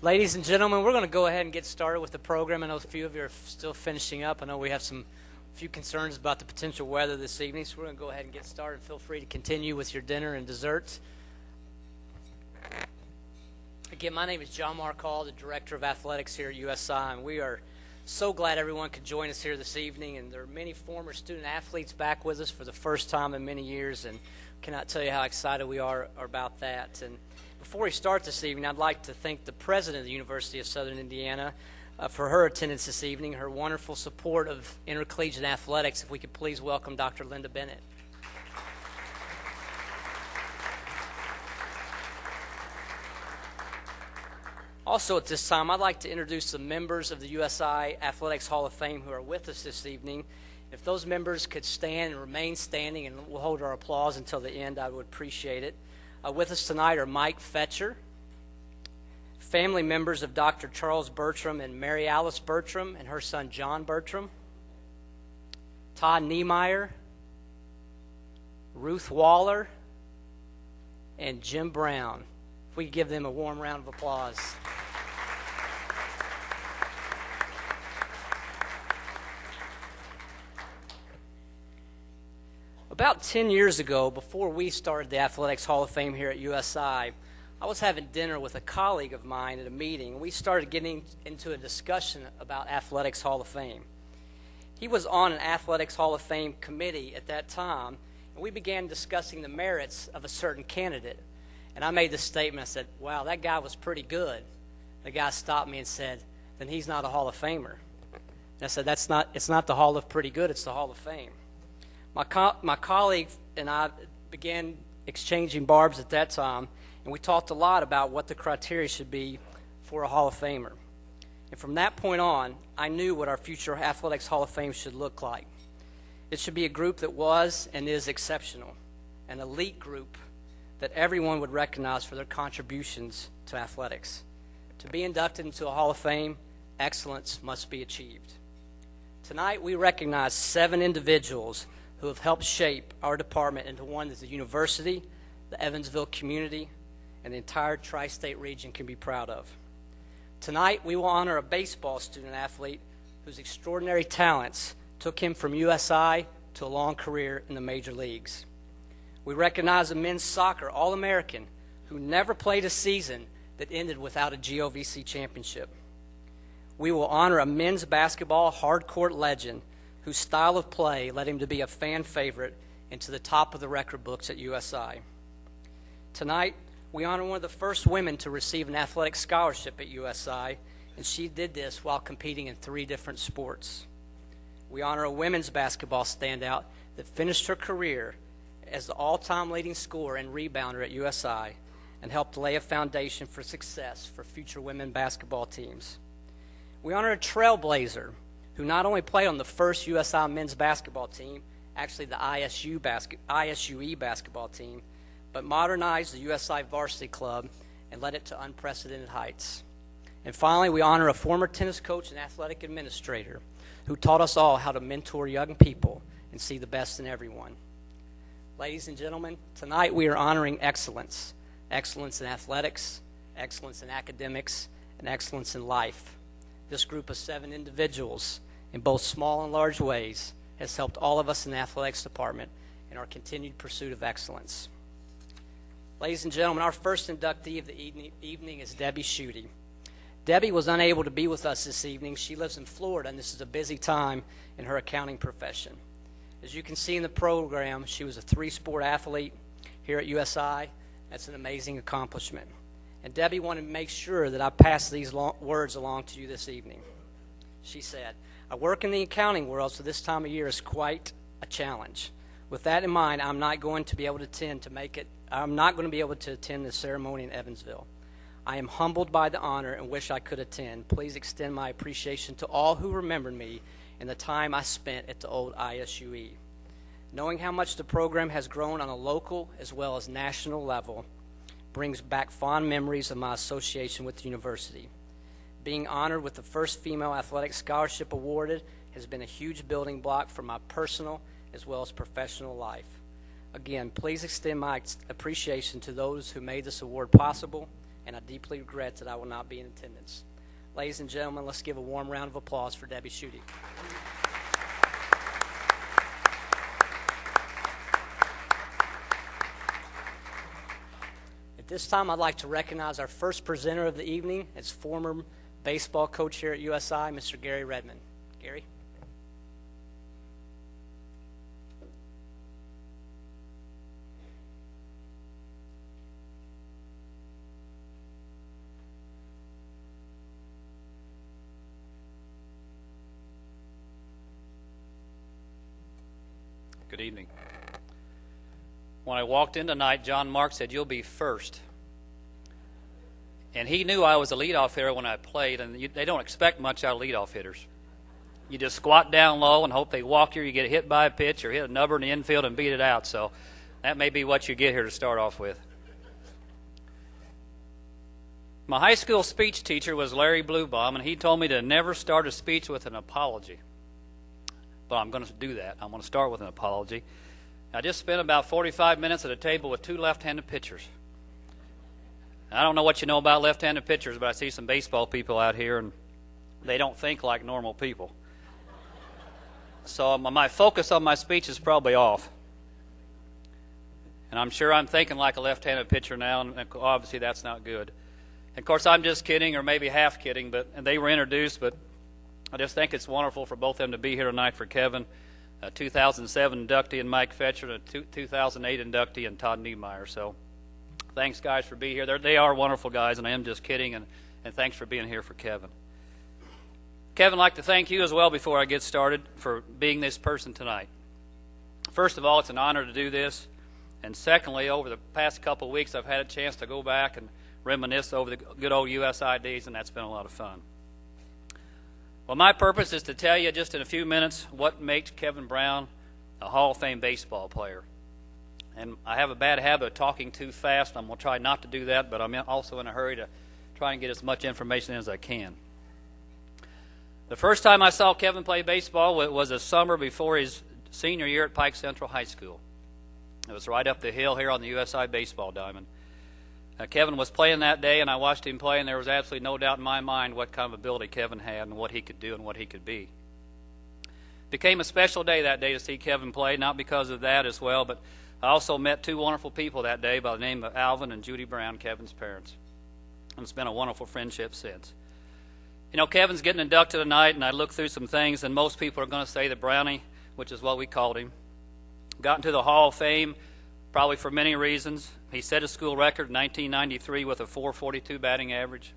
Ladies and gentlemen, we're going to go ahead and get started with the program. I know a few of you are still finishing up. I know we have a few concerns about the potential weather this evening, so we're going to go ahead and get started. Feel free to continue with your dinner and desserts. Again, my name is John Marcall, the Director of Athletics here at USI, and we are so glad everyone could join us here this evening. And there are many former student athletes back with us for the first time in many years, and cannot tell you how excited we are about that. And before we start this evening, I'd like to thank the president of the University of Southern Indiana for her attendance this evening, her wonderful support of intercollegiate athletics. If we could please welcome Dr. Linda Bennett. Also at this time, I'd like to introduce the members of the USI Athletics Hall of Fame who are with us this evening. If those members could stand and remain standing, and we'll hold our applause until the end, I would appreciate it. With us tonight are Mike Fetcher, family members of Dr. Charles Bertram and Mary Alice Bertram and her son John Bertram, Todd Niemeyer, Ruth Waller, and Jim Brown. If we could give them a warm round of applause. About 10 years ago, before we started the Athletics Hall of Fame here at USI, I was having dinner with a colleague of mine at a meeting, and we started getting into a discussion about Athletics Hall of Fame. He was on an Athletics Hall of Fame committee at that time, and we began discussing the merits of a certain candidate. And I made this statement, I said, wow, that guy was pretty good. The guy stopped me and said, then he's not a Hall of Famer. And I said, it's not the Hall of Pretty Good, it's the Hall of Fame. My colleague and I began exchanging barbs at that time, and we talked a lot about what the criteria should be for a Hall of Famer. And from that point on, I knew what our future Athletics Hall of Fame should look like. It should be a group that was and is exceptional, an elite group that everyone would recognize for their contributions to athletics. To be inducted into a Hall of Fame, excellence must be achieved. Tonight, we recognize 7 individuals who have helped shape our department into one that the university, the Evansville community, and the entire tri-state region can be proud of. Tonight, we will honor a baseball student athlete whose extraordinary talents took him from USI to a long career in the major leagues. We recognize a men's soccer All-American who never played a season that ended without a GOVC championship. We will honor a men's basketball hardcourt legend whose style of play led him to be a fan favorite and to the top of the record books at USI. Tonight, we honor one of the first women to receive an athletic scholarship at USI, and she did this while competing in 3 different sports. We honor a women's basketball standout that finished her career as the all-time leading scorer and rebounder at USI and helped lay a foundation for success for future women basketball teams. We honor a trailblazer who not only played on the first USI men's basketball team, actually the ISUE basketball team, but modernized the USI varsity club and led it to unprecedented heights. And finally, we honor a former tennis coach and athletic administrator who taught us all how to mentor young people and see the best in everyone. Ladies and gentlemen, tonight we are honoring excellence. Excellence in athletics, excellence in academics, and excellence in life. This group of 7 individuals, in both small and large ways, has helped all of us in the athletics department in our continued pursuit of excellence. Ladies and gentlemen, our first inductee of the evening is Debbie Schutte. Debbie was unable to be with us this evening. She lives in Florida, and this is a busy time in her accounting profession. As you can see in the program, she was a 3-sport athlete here at USI. That's an amazing accomplishment. And Debbie wanted to make sure that I pass these words along to you this evening. She said, I work in the accounting world, so this time of year is quite a challenge. With that in mind, I'm not going to be able to attend the ceremony in Evansville. I am humbled by the honor and wish I could attend. Please extend my appreciation to all who remembered me and the time I spent at the old ISUE. Knowing how much the program has grown on a local as well as national level brings back fond memories of my association with the university. Being honored with the first female athletic scholarship awarded has been a huge building block for my personal as well as professional life. Again, please extend my appreciation to those who made this award possible and I deeply regret that I will not be in attendance. Ladies and gentlemen, let's give a warm round of applause for Debbie Schutte. At this time, I'd like to recognize our first presenter of the evening. It's former baseball coach here at USI, Mr. Gary Redmond. Gary? Good evening. When I walked in tonight, John Mark said, "You'll be first." And he knew I was a leadoff hitter when I played, and they don't expect much out of leadoff hitters. You just squat down low and hope they walk you, you get hit by a pitch or hit a nubber in the infield and beat it out. So that may be what you get here to start off with. My high school speech teacher was Larry Bluebaum, and he told me to never start a speech with an apology. But I'm going to do that. I'm going to start with an apology. I just spent about 45 minutes at a table with two left-handed pitchers. I don't know what you know about left-handed pitchers, but I see some baseball people out here, and they don't think like normal people. So my focus on my speech is probably off. And I'm sure I'm thinking like a left-handed pitcher now, and obviously that's not good. And of course, I'm just kidding, or maybe half kidding, and they were introduced, but I just think it's wonderful for both of them to be here tonight for Kevin, a 2007 inductee and Mike Fetcher, and a 2008 inductee and Todd Niemeyer. So thanks, guys, for being here. They are wonderful guys, and I am just kidding, and thanks for being here for Kevin. Kevin, I'd like to thank you as well before I get started for being this person tonight. First of all, it's an honor to do this. And secondly, over the past couple of weeks, I've had a chance to go back and reminisce over the good old USI days, and that's been a lot of fun. Well, my purpose is to tell you just in a few minutes what makes Kevin Brown a Hall of Fame baseball player. And I have a bad habit of talking too fast. I'm going to try not to do that, but I'm also in a hurry to try and get as much information in as I can. The first time I saw Kevin play baseball was a summer before his senior year at Pike Central High School. It was right up the hill here on the USI baseball diamond. Kevin was playing that day, and I watched him play, and there was absolutely no doubt in my mind what kind of ability Kevin had and what he could do and what he could be. It became a special day that day to see Kevin play, not because of that as well, but I also met two wonderful people that day by the name of Alvin and Judy Brown, Kevin's parents. And it's been a wonderful friendship since. You know, Kevin's getting inducted tonight, and I looked through some things, and most people are going to say that Brownie, which is what we called him, got into the Hall of Fame probably for many reasons. He set a school record in 1993 with a .442 batting average.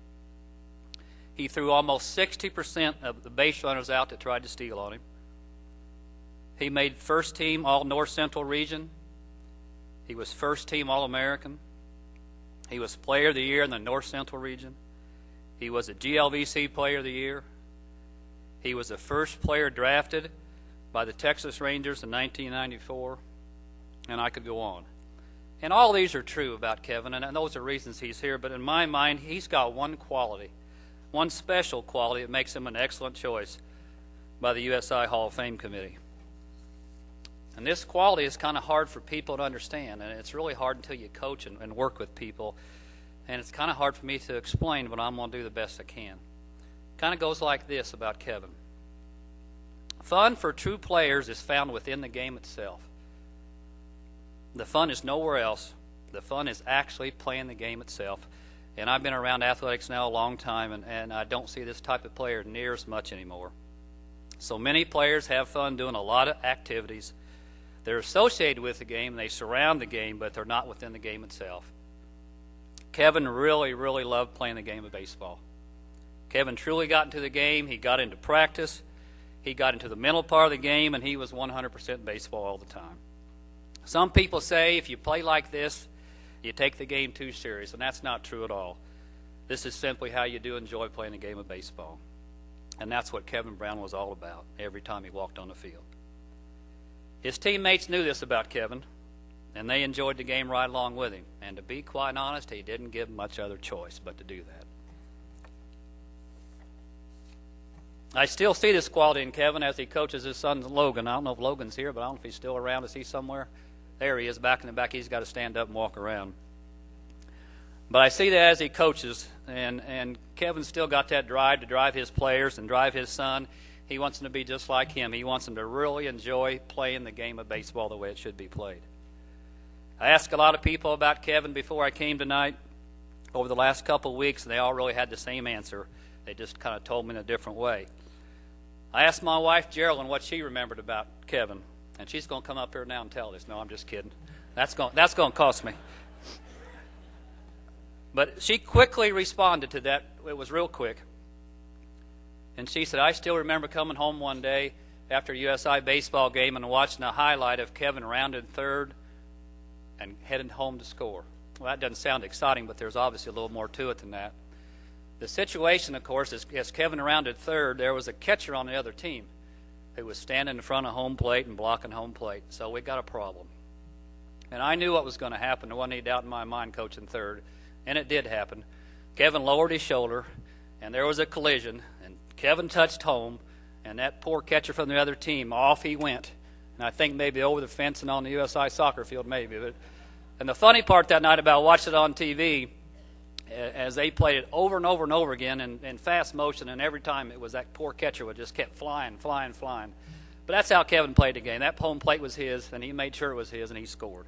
He threw almost 60% of the base runners out that tried to steal on him. He made first team All-North Central region. He was first team All-American. He was Player of the Year in the North Central region. He was a GLVC Player of the Year. He was the first player drafted by the Texas Rangers in 1994. And I could go on. And all these are true about Kevin, and those are reasons he's here. But in my mind, he's got one quality, one special quality that makes him an excellent choice by the USI Hall of Fame Committee. And this quality is kind of hard for people to understand, and it's really hard until you coach and work with people. And it's kind of hard for me to explain, but I'm going to do the best I can. Kind of goes like this about Kevin. Fun for true players is found within the game itself. The fun is nowhere else. The fun is actually playing the game itself. And I've been around athletics now a long time, and I don't see this type of player near as much anymore. So many players have fun doing a lot of activities. They're associated with the game, they surround the game, but they're not within the game itself. Kevin really, really loved playing the game of baseball. Kevin truly got into the game. He got into practice. He got into the mental part of the game, and he was 100% baseball all the time. Some people say if you play like this, you take the game too serious, and that's not true at all. This is simply how you do enjoy playing a game of baseball. And that's what Kevin Brown was all about every time he walked on the field. His teammates knew this about Kevin, and they enjoyed the game right along with him. And to be quite honest, he didn't give much other choice but to do that. I still see this quality in Kevin as he coaches his son Logan. I don't know if Logan's here, but I don't know if he's still around. Is he somewhere? There he is, back in the back. He's got to stand up and walk around. But I see that as he coaches, and Kevin's still got that drive to drive his players and drive his son. He wants them to be just like him. He wants them to really enjoy playing the game of baseball the way it should be played. I asked a lot of people about Kevin before I came tonight over the last couple of weeks, and they all really had the same answer. They just kind of told me in a different way. I asked my wife, Geraldine, what she remembered about Kevin, and she's going to come up here now and tell this. No, I'm just kidding. That's going to cost me. But she quickly responded to that. It was real quick. And she said, I still remember coming home one day after a USI baseball game and watching a highlight of Kevin rounded third and heading home to score. Well, that doesn't sound exciting, but there's obviously a little more to it than that. The situation, of course, is as Kevin rounded third, there was a catcher on the other team who was standing in front of home plate and blocking home plate. So we got a problem. And I knew what was going to happen. There wasn't any doubt in my mind coaching third. And it did happen. Kevin lowered his shoulder, and there was a collision, and Kevin touched home, and that poor catcher from the other team, off he went. And I think maybe over the fence and on the USI soccer field, maybe. And the funny part that night about watching it on TV, as they played it over and over and over again in fast motion, and every time it was that poor catcher would just kept flying. But that's how Kevin played the game. That home plate was his, and he made sure it was his, and he scored.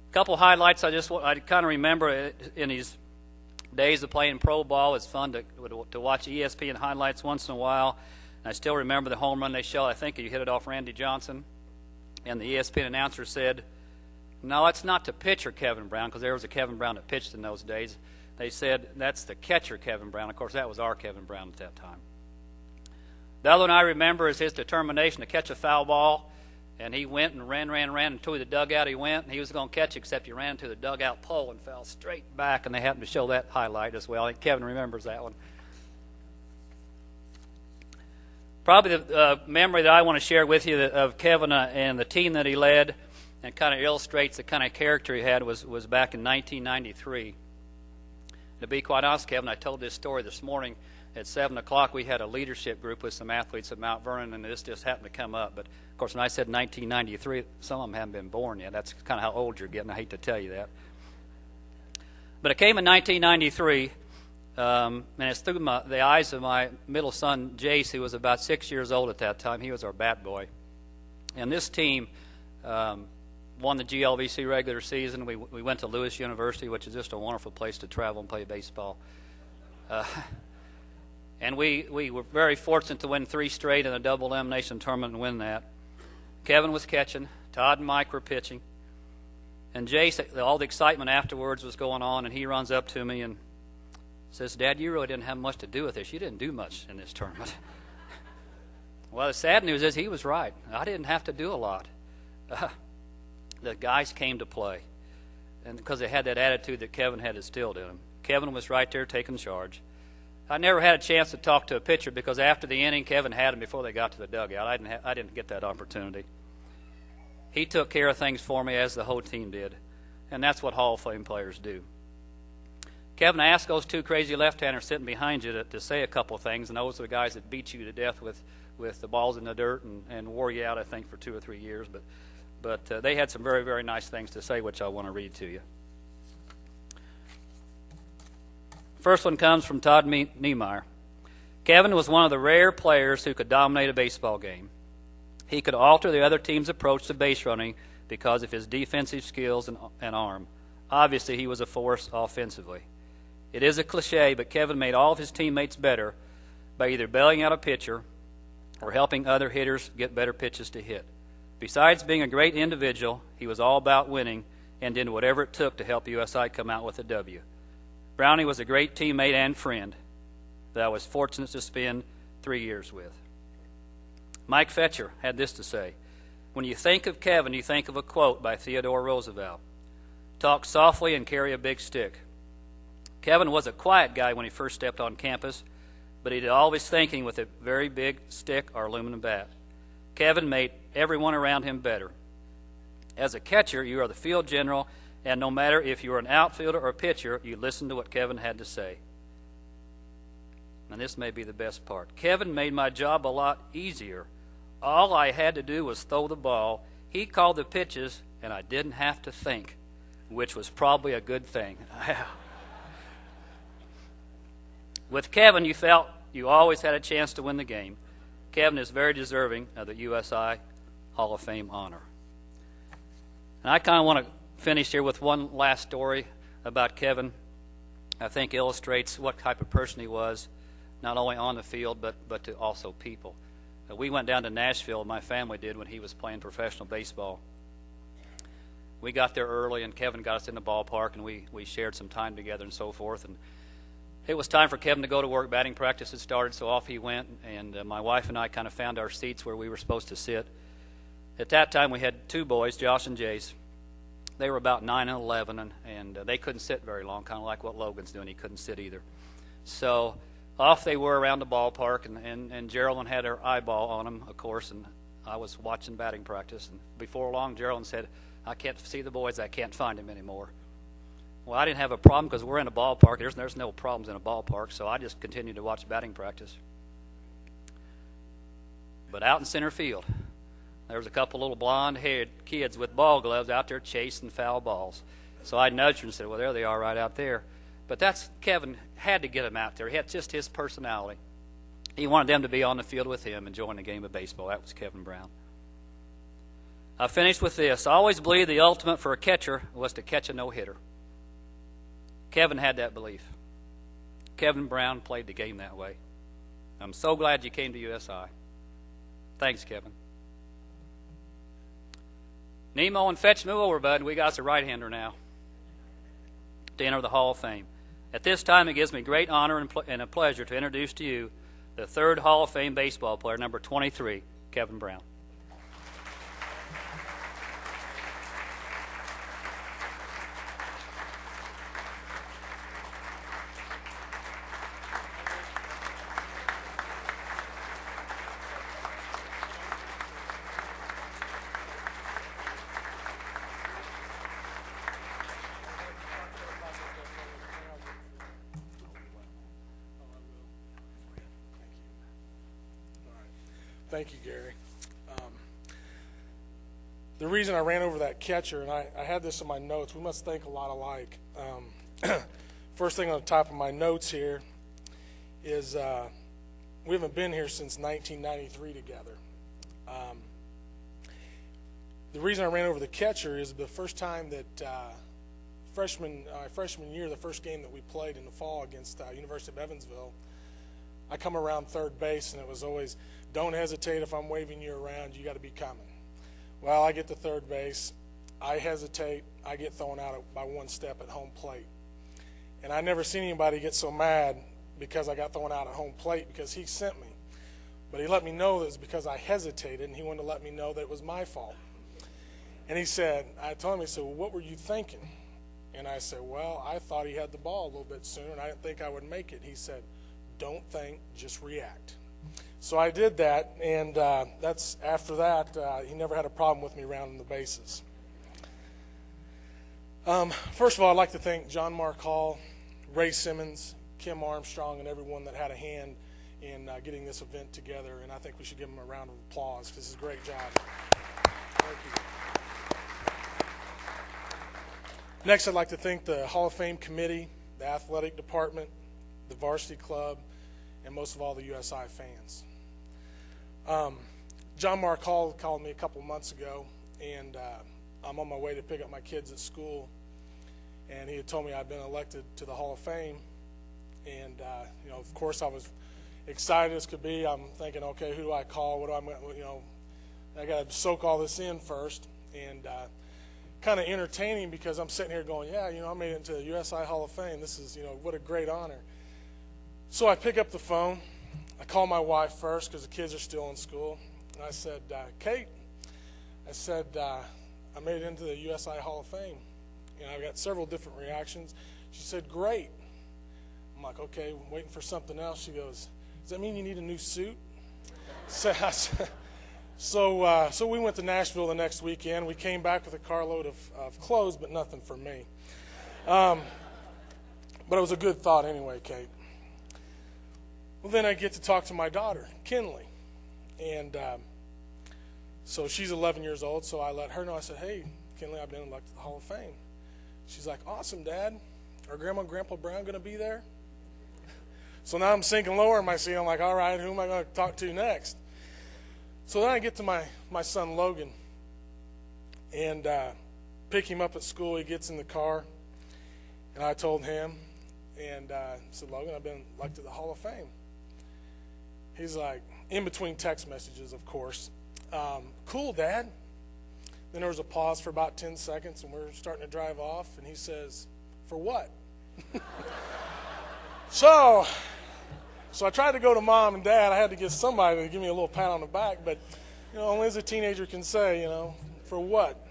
A couple highlights I kind of remember in his days of playing pro ball. It's fun to watch ESPN highlights once in a while. And I still remember the home run they showed. I think he hit it off Randy Johnson. And the ESPN announcer said, no, it's not the pitcher Kevin Brown, because there was a Kevin Brown that pitched in those days. They said, that's the catcher Kevin Brown. Of course, that was our Kevin Brown at that time. The other one I remember is his determination to catch a foul ball. And he went and ran into the dugout. He went, and he was going to catch, except he ran to the dugout pole and fell straight back, and they happened to show that highlight as well. I think Kevin remembers that one. Probably the memory that I want to share with you of Kevin and the team that he led and kind of illustrates the kind of character he had was back in 1993. To be quite honest, Kevin, I told this story this morning. At 7 o'clock, we had a leadership group with some athletes at Mount Vernon, and this just happened to come up. But, of course, when I said 1993, some of them haven't been born yet. That's kind of how old you're getting. I hate to tell you that. But it came in 1993, and it's through the eyes of my middle son, Jace, who was about 6 years old at that time. He was our bat boy. And this team won the GLVC regular season. We went to Lewis University, which is just a wonderful place to travel and play baseball. And we were very fortunate to win 3 straight in a double elimination tournament and win that. Kevin was catching. Todd and Mike were pitching. And Jace, all the excitement afterwards was going on, and he runs up to me and says, Dad, you really didn't have much to do with this. You didn't do much in this tournament. Well, the sad news is he was right. I didn't have to do a lot. The guys came to play, and because they had that attitude that Kevin had instilled in them. Kevin was right there taking charge. I never had a chance to talk to a pitcher because after the inning, Kevin had him before they got to the dugout. I didn't get that opportunity. He took care of things for me as the whole team did, and that's what Hall of Fame players do. Kevin, I asked those 2 crazy left-handers sitting behind you to say a couple of things, and those are the guys that beat you to death with the balls in the dirt and wore you out, I think, for 2 or 3 years. But they had some very, very nice things to say, which I want to read to you. First one comes from Todd Niemeyer. Kevin was one of the rare players who could dominate a baseball game. He could alter the other team's approach to base running because of his defensive skills and arm. Obviously, he was a force offensively. It is a cliche, but Kevin made all of his teammates better by either bailing out a pitcher or helping other hitters get better pitches to hit. Besides being a great individual, he was all about winning and did whatever it took to help USI come out with a W. Brownie was a great teammate and friend that I was fortunate to spend 3 years with. Mike Fetcher had this to say, when you think of Kevin, you think of a quote by Theodore Roosevelt. Talk softly and carry a big stick. Kevin was a quiet guy when he first stepped on campus, but he did all his thinking with a very big stick or aluminum bat. Kevin made everyone around him better. As a catcher, you are the field general, and no matter if you were an outfielder or pitcher, you listened to what Kevin had to say. And this may be the best part. Kevin made my job a lot easier. All I had to do was throw the ball. He called the pitches, and I didn't have to think. which was probably a good thing. With Kevin, you felt you always had a chance to win the game. Kevin is very deserving of the USI Hall of Fame honor. And I kind of want to finish here with one last story about Kevin. I think illustrates what type of person he was, not only on the field, but to also people. We went down to Nashville, my family did, when he was playing professional baseball. We got there early, and Kevin got us in the ballpark, and we shared some time together and so forth. And it was time for Kevin to go to work. Batting practice had started, so off he went, and my wife and I kind of found our seats where we were supposed to sit. At that time, we had two boys, Josh and Jace. They were about 9 and 11, and they couldn't sit very long, kind of like what Logan's doing. He couldn't sit either. So off they were around the ballpark, and Geraldine had her eyeball on him, of course, and I was watching batting practice. And before long, Geraldine said, "I can't see the boys. I can't find him anymore." Well, I didn't have a problem because we're in a ballpark. There's no problems in a ballpark, so I just continued to watch batting practice. But out in center field, there was a couple little blonde-haired kids with ball gloves out there chasing foul balls. So I nudged her and said, "Well, there they are right out there." But Kevin had to get them out there. He had just his personality. He wanted them to be on the field with him enjoying the game of baseball. That was Kevin Brown. I finished with this. I always believed the ultimate for a catcher was to catch a no-hitter. Kevin had that belief. Kevin Brown played the game that way. I'm so glad you came to USI. Thanks, Kevin. Nemo, and fetch me over, bud. We got us a right-hander now to enter the Hall of Fame. At this time, it gives me great honor and a pleasure to introduce to you the third Hall of Fame baseball player, number 23, Kevin Brown. Thank you, Gary. The reason I ran over that catcher, and I had this in my notes, we must think a lot alike. First thing on the top of my notes here is we haven't been here since 1993 together. The reason I ran over the catcher is the first time that freshman year, the first game that we played in the fall against University of Evansville, I come around third base, and it was always, "Don't hesitate if I'm waving you around. You got to be coming." Well, I get to third base. I hesitate. I get thrown out by one step at home plate. And I never seen anybody get so mad because I got thrown out at home plate because he sent me. But he let me know that it was because I hesitated, and he wanted to let me know that it was my fault. And I told him, he said, "Well, what were you thinking?" And I said, "Well, I thought he had the ball a little bit sooner, and I didn't think I would make it." He said, "Don't think, just react." So I did that, and after that, he never had a problem with me rounding the bases. First of all, I'd like to thank John Mark Hall, Ray Simmons, Kim Armstrong, and everyone that had a hand in getting this event together, and I think we should give them a round of applause because it's a great job. Thank you. Next, I'd like to thank the Hall of Fame committee, the athletic department, the varsity club, and most of all the USI fans. John Mark Hall called me a couple months ago, and I'm on my way to pick up my kids at school, and he had told me I'd been elected to the Hall of Fame, and of course I was excited as could be. I'm thinking, okay, who do I call? What do I got to soak all this in first, and kind of entertaining because I'm sitting here going, yeah, I made it into the USI Hall of Fame. This is, what a great honor. So I pick up the phone. I call my wife first because the kids are still in school. And I said, "Kate," I said, "I made it into the USI Hall of Fame." And I got several different reactions. She said, "Great." I'm like, okay, waiting for something else. She goes, "Does that mean you need a new suit?" So we went to Nashville the next weekend. We came back with a carload of clothes, but nothing for me. But it was a good thought anyway, Kate. Well, then I get to talk to my daughter, Kinley. And so she's 11 years old, so I let her know. I said, "Hey, Kinley, I've been elected to the Hall of Fame." She's like, awesome, Dad. Are Grandma and Grandpa Brown going to be there? So now I'm sinking lower in my seat. I'm like, all right, who am I going to talk to next? So then I get to my son Logan and pick him up at school. He gets in the car, and I told him, and said, Logan, I've been elected to the Hall of Fame. He's like, in between text messages, of course, cool, Dad. Then there was a pause for about 10 seconds, and we're starting to drive off, and he says, for what? So I tried to go to Mom and Dad. I had to get somebody to give me a little pat on the back, but only as a teenager can say, for what?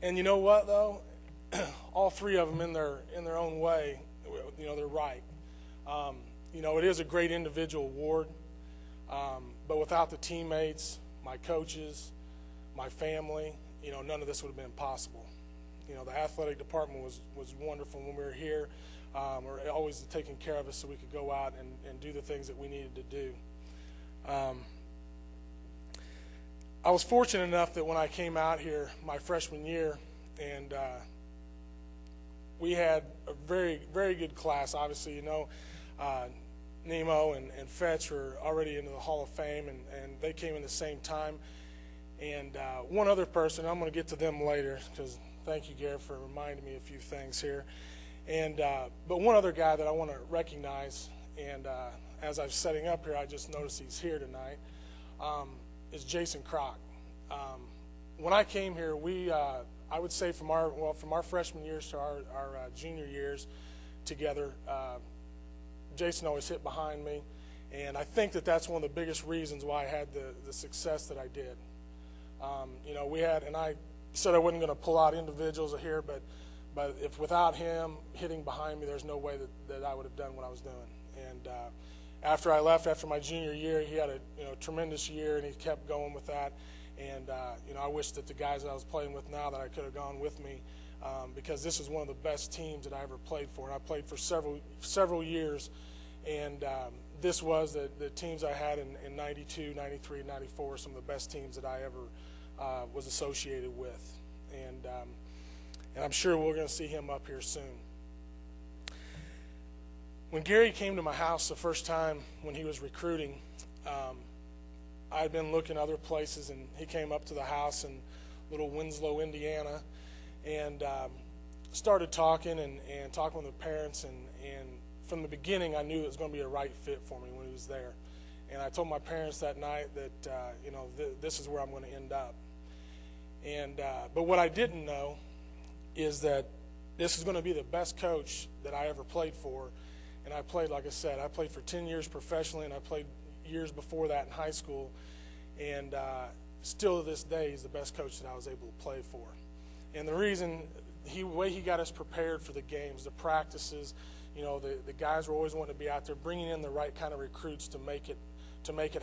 And you know what, though? All three of them in their own way, they're right. It is a great individual award, but without the teammates, my coaches, my family, none of this would have been possible. The athletic department was wonderful when we were here. Were always taking care of us so we could go out and do the things that we needed to do. I was fortunate enough that when I came out here my freshman year, and we had a very, very good class. Obviously, Nemo and Fetch were already into the Hall of Fame, and they came in the same time. And one other person, I'm going to get to them later, because thank you, Garrett, for reminding me a few things here. And but one other guy that I want to recognize, and as I'm setting up here, I just noticed he's here tonight, is Jason Kroc. When I came here, I would say from our freshman years to our junior years together, Jason always hit behind me, and I think that's one of the biggest reasons why I had the success that I did. We had, and I said I wasn't going to pull out individuals here, but if without him hitting behind me, there's no way that I would have done what I was doing. And after I left, after my junior year, he had a tremendous year, and he kept going with that. And I wish that the guys that I was playing with now that I could have gone with me, because this is one of the best teams that I ever played for. And I played for several years, and this was the teams I had in 92, 93, 94, some of the best teams that I ever was associated with. And I'm sure we're going to see him up here soon. When Gary came to my house the first time when he was recruiting, I had been looking other places, and he came up to the house in little Winslow, Indiana, and started talking and talking with the parents. And from the beginning, I knew it was going to be a right fit for me when he was there. And I told my parents that night that this is where I'm going to end up. And but what I didn't know is that this is going to be the best coach that I ever played for. And I played, like I said, I played for 10 years professionally, and I played years before that in high school. And still to this day, he's the best coach that I was able to play for. And the reason, the way he got us prepared for the games, the practices, the guys were always wanting to be out there, bringing in the right kind of recruits to make it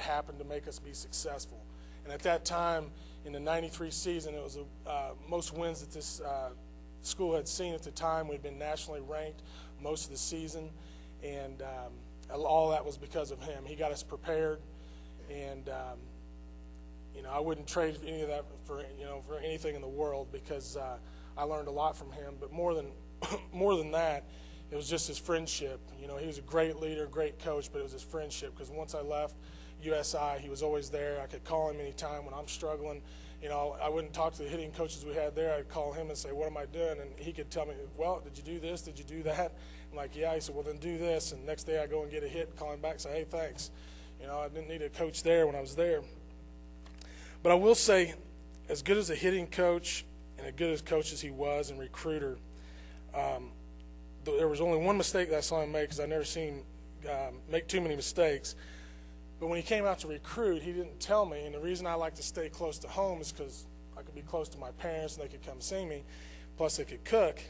happen, to make us be successful. And at that time, in the 93 season, it was the most wins that this school had seen at the time. We'd been nationally ranked most of the season, and all that was because of him. He got us prepared, and I wouldn't trade any of that for anything in the world, because I learned a lot from him. But more than that, it was just his friendship. He was a great leader, great coach, but it was his friendship, because once I left USI, he was always there. I could call him anytime when I'm struggling. I wouldn't talk to the hitting coaches we had there. I'd call him and say, what am I doing? And he could tell me, well, did you do this? Did you do that? I'm like, yeah. He said, well, then do this. And next day I go and get a hit and call him back and say, hey, thanks. I didn't need a coach there when I was there. But I will say, as good as a hitting coach and as good as coach as he was and recruiter, there was only one mistake that I saw him make, because I never seen him make too many mistakes. But when he came out to recruit, he didn't tell me, and the reason I like to stay close to home is because I could be close to my parents and they could come see me, plus they could cook.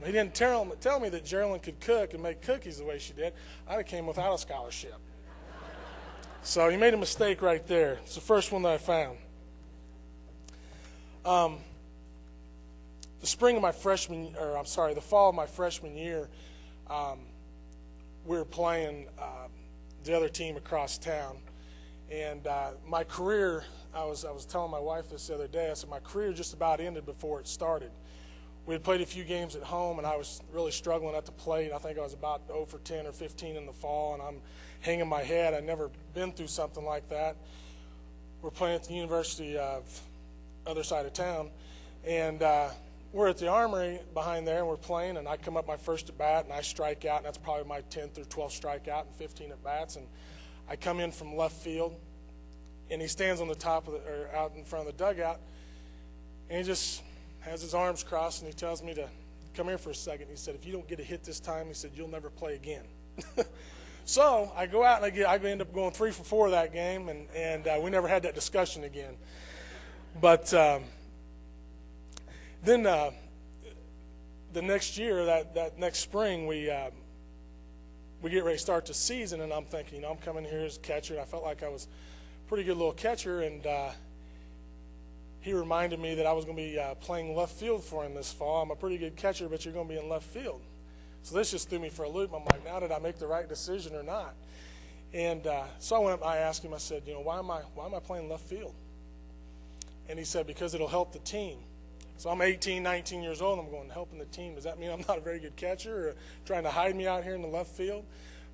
He didn't tell me that Geraldine could cook and make cookies the way she did. I'd have came without a scholarship. So he made a mistake right there. It's the first one that I found. The fall of my freshman year, we were playing the other team across town, and my career, I was telling my wife this the other day, I said my career just about ended before it started. we had played a few games at home, and I was really struggling at the plate. I think I was about 0 for 10 or 15 in the fall, and I'm hanging my head. I'd never been through something like that. We're playing at the University of other side of town, and we're at the Armory behind there, and we're playing, and I come up my first at bat, and I strike out, and that's probably my 10th or 12th strikeout and 15 at bats, and I come in from left field, and he stands on the top of or out in front of the dugout, and he just has his arms crossed, and he tells me to come here for a second. He said, if you don't get a hit this time, he said, you'll never play again. So I go out, and I end up going 3 for 4 that game, and we never had that discussion again. But then the next year, that next spring, we get ready to start the season, and I'm thinking, I'm coming here as a catcher. I felt like I was a pretty good little catcher, and he reminded me that I was going to be playing left field for him this fall. I'm a pretty good catcher, but you're going to be in left field. So this just threw me for a loop. I'm like, now did I make the right decision or not? And so I went up and I asked him, I said, why am I playing left field? And he said, because it'll help the team. So I'm 18, 19 years old, and I'm going, helping the team. Does that mean I'm not a very good catcher or trying to hide me out here in the left field?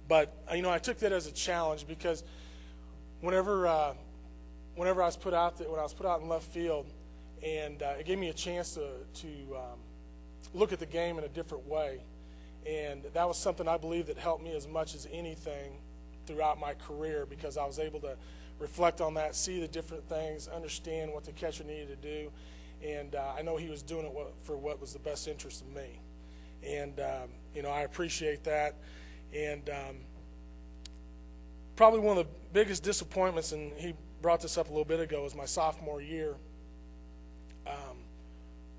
But, I took that as a challenge because whenever I was put out when I was put out in left field, and it gave me a chance to look at the game in a different way. And that was something I believe that helped me as much as anything throughout my career, because I was able to reflect on that, see the different things, understand what the catcher needed to do. And I know he was doing it for what was the best interest of me. And, I appreciate that. And probably one of the biggest disappointments, and he brought this up a little bit ago, was my sophomore year.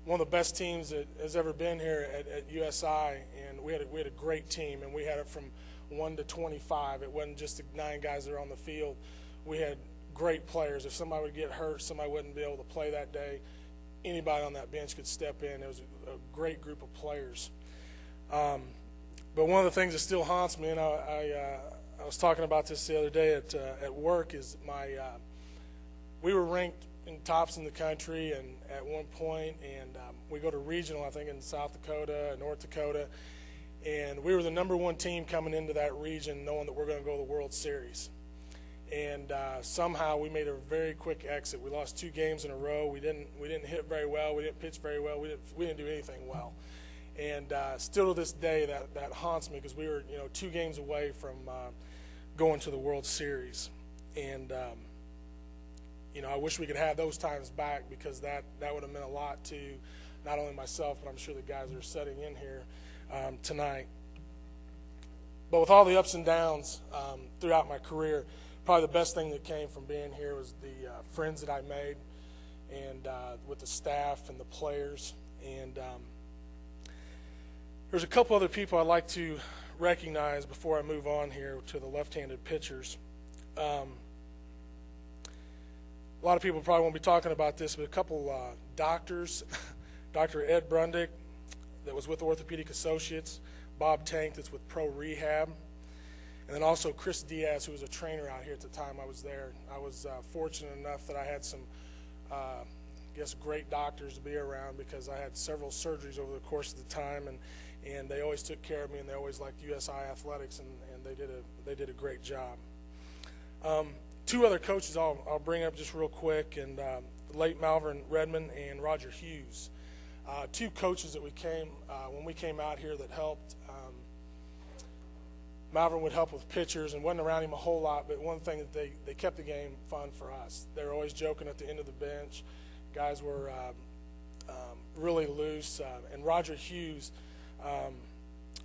One of the best teams that has ever been here at USI, and we had a great team, and we had it from 1 to 25. It wasn't just the 9 guys that are on the field. We had great players. If somebody would get hurt, somebody wouldn't be able to play that day, anybody on that bench could step in. It was a great group of players. But one of the things that still haunts me, and I was talking about this the other day at work, is we were ranked in tops in the country, and at one point, and we go to regional, I think in South Dakota, North Dakota, and we were the #1 team coming into that region, knowing that we're going to go to the World Series. And somehow we made a very quick exit. We lost 2 games in a row. We didn't hit very well. We didn't pitch very well. We didn't do anything well. And still to this day, that haunts me, because we were 2 games away from going to the World Series. And I wish we could have those times back, because that would have meant a lot to not only myself, but I'm sure the guys that are sitting in here tonight. But with all the ups and downs throughout my career, probably the best thing that came from being here was the friends that I made, and with the staff and the players. And there's a couple other people I'd like to recognize before I move on here to the left-handed pitchers. A lot of people probably won't be talking about this, but a couple doctors, Dr. Ed Brundick, that was with Orthopedic Associates, Bob Tank, that's with Pro Rehab, and then also Chris Diaz, who was a trainer out here at the time I was there. I was fortunate enough that I had some, great doctors to be around, because I had several surgeries over the course of the time, and they always took care of me, and they always liked USI Athletics, and they did a great job. 2 other coaches I'll bring up just real quick, and the late Malvern Redmond and Roger Hughes. 2 coaches that when we came out here that helped. Malvern would help with pitchers and wasn't around him a whole lot, but one thing that they kept the game fun for us. They were always joking at the end of the bench. Guys were really loose. And Roger Hughes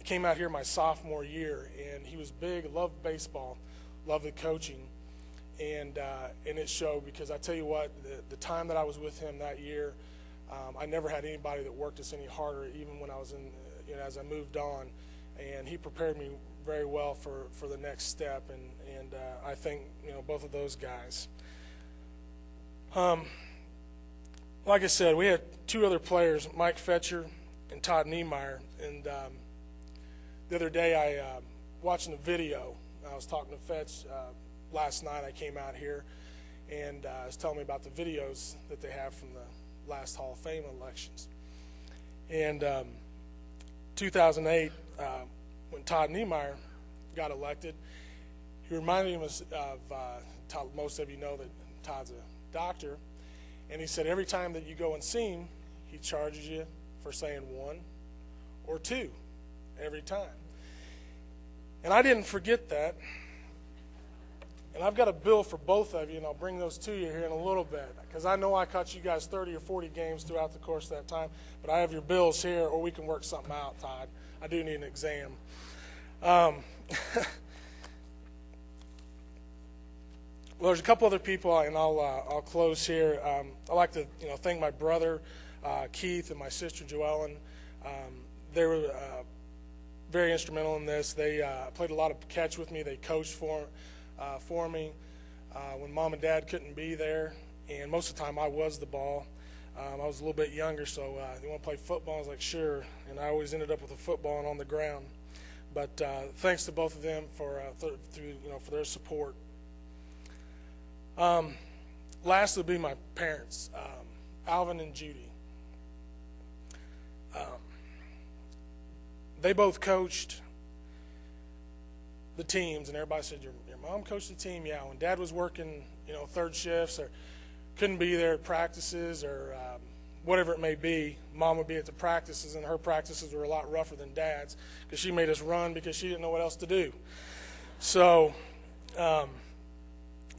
came out here my sophomore year, and he was big, loved baseball, loved the coaching. And it showed, because I tell you what, the time that I was with him that year, I never had anybody that worked us any harder, even when I was as I moved on. And he prepared me very well for the next step, and I think both of those guys. Like I said, we had 2 other players, Mike Fetcher and Todd Niemeyer. And the other day, I watching a video. I was talking to Fetch last night. I came out here, and was telling me about the videos that they have from the last Hall of Fame elections. And 2008, when Todd Niemeyer got elected, he reminded him of Todd, most of you know that Todd's a doctor, and he said every time that you go and see him, he charges you for saying one or two every time. And I didn't forget that. And I've got a bill for both of you, and I'll bring those to you here in a little bit, because I know I caught you guys 30 or 40 games throughout the course of that time, but I have your bills here, or we can work something out, Todd. I do need an exam. Well, there's a couple other people, and I'll close here. I'd like to thank my brother, Keith, and my sister, Joellen. They were very instrumental in this. They played a lot of catch with me. They coached for me when Mom and Dad couldn't be there, and most of the time I was the ball. I was a little bit younger, so they want to play football. I was like, sure, and I always ended up with a football and on the ground. But thanks to both of them for their support. Last would be my parents, Alvin and Judy. They both coached the teams, and everybody said, your mom coached the team? Yeah, when Dad was working, third shifts or couldn't be there at practices or whatever it may be, Mom would be at the practices, and her practices were a lot rougher than Dad's because she made us run because she didn't know what else to do. So, but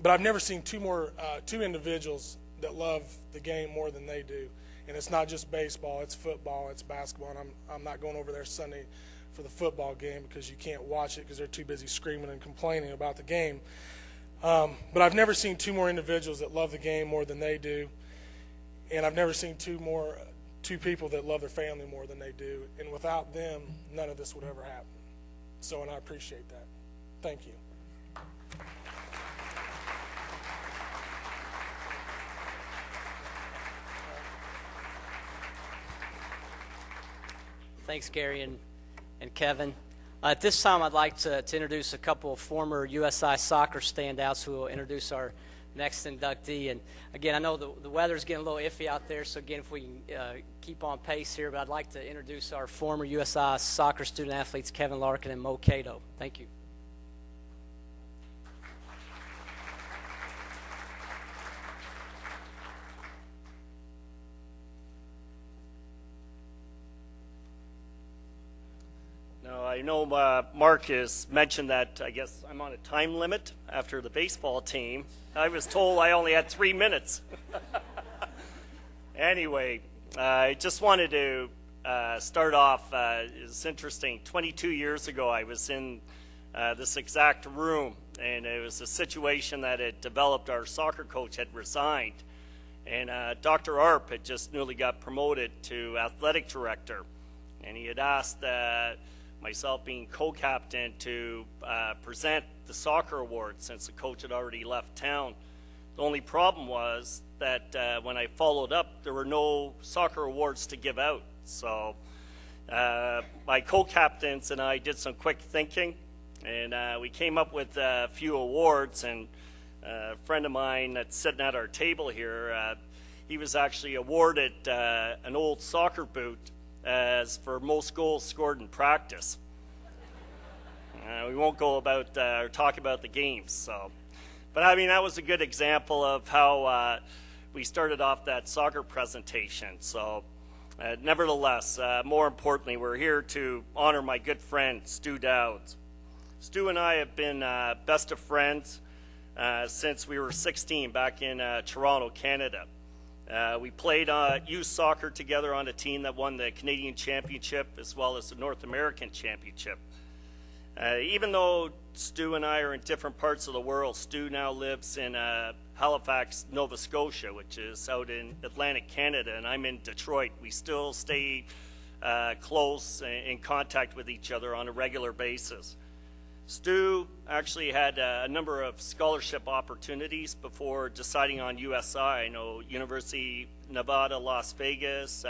I've never seen two individuals that love the game more than they do. And it's not just baseball, it's football, it's basketball, and I'm not going over there Sunday for the football game because you can't watch it because they're too busy screaming and complaining about the game. But I've never seen two more individuals that love the game more than they do, and I've never seen two people that love their family more than they do. And without them, none of this would ever happen. So, and I appreciate that. Thank you. Thanks, Gary and Kevin. At this time, I'd like to introduce a couple of former USI soccer standouts who will introduce our next inductee. And again, I know the weather's getting a little iffy out there, so again, if we can keep on pace here, but I'd like to introduce our former USI soccer student athletes, Kevin Larkin and Mo Cato. Thank you. I know Mark has mentioned that I guess I'm on a time limit after the baseball team. I was told I only had 3 minutes. Anyway, I just wanted to start off. It's interesting. 22 years ago, I was in this exact room, and it was a situation that had developed. Our soccer coach had resigned, and Dr. Arp had just newly got promoted to athletic director, and he had asked myself being co-captain to present the soccer award since the coach had already left town. The only problem was that when I followed up, there were no soccer awards to give out. So my co-captains and I did some quick thinking, and we came up with a few awards. And a friend of mine that's sitting at our table here, he was actually awarded an old soccer boot as for most goals scored in practice. We won't go about or talk about the games. So, but I mean, that was a good example of how we started off that soccer presentation. So, nevertheless, more importantly, we're here to honor my good friend Stu Dowds. Stu and I have been best of friends since we were 16 back in Toronto, Canada. We played youth soccer together on a team that won the Canadian Championship as well as the North American Championship. Even though Stu and I are in different parts of the world, Stu now lives in Halifax, Nova Scotia, which is out in Atlantic Canada, and I'm in Detroit. We still stay close in contact with each other on a regular basis. Stu actually had a number of scholarship opportunities before deciding on USI. I know University Nevada, Las Vegas,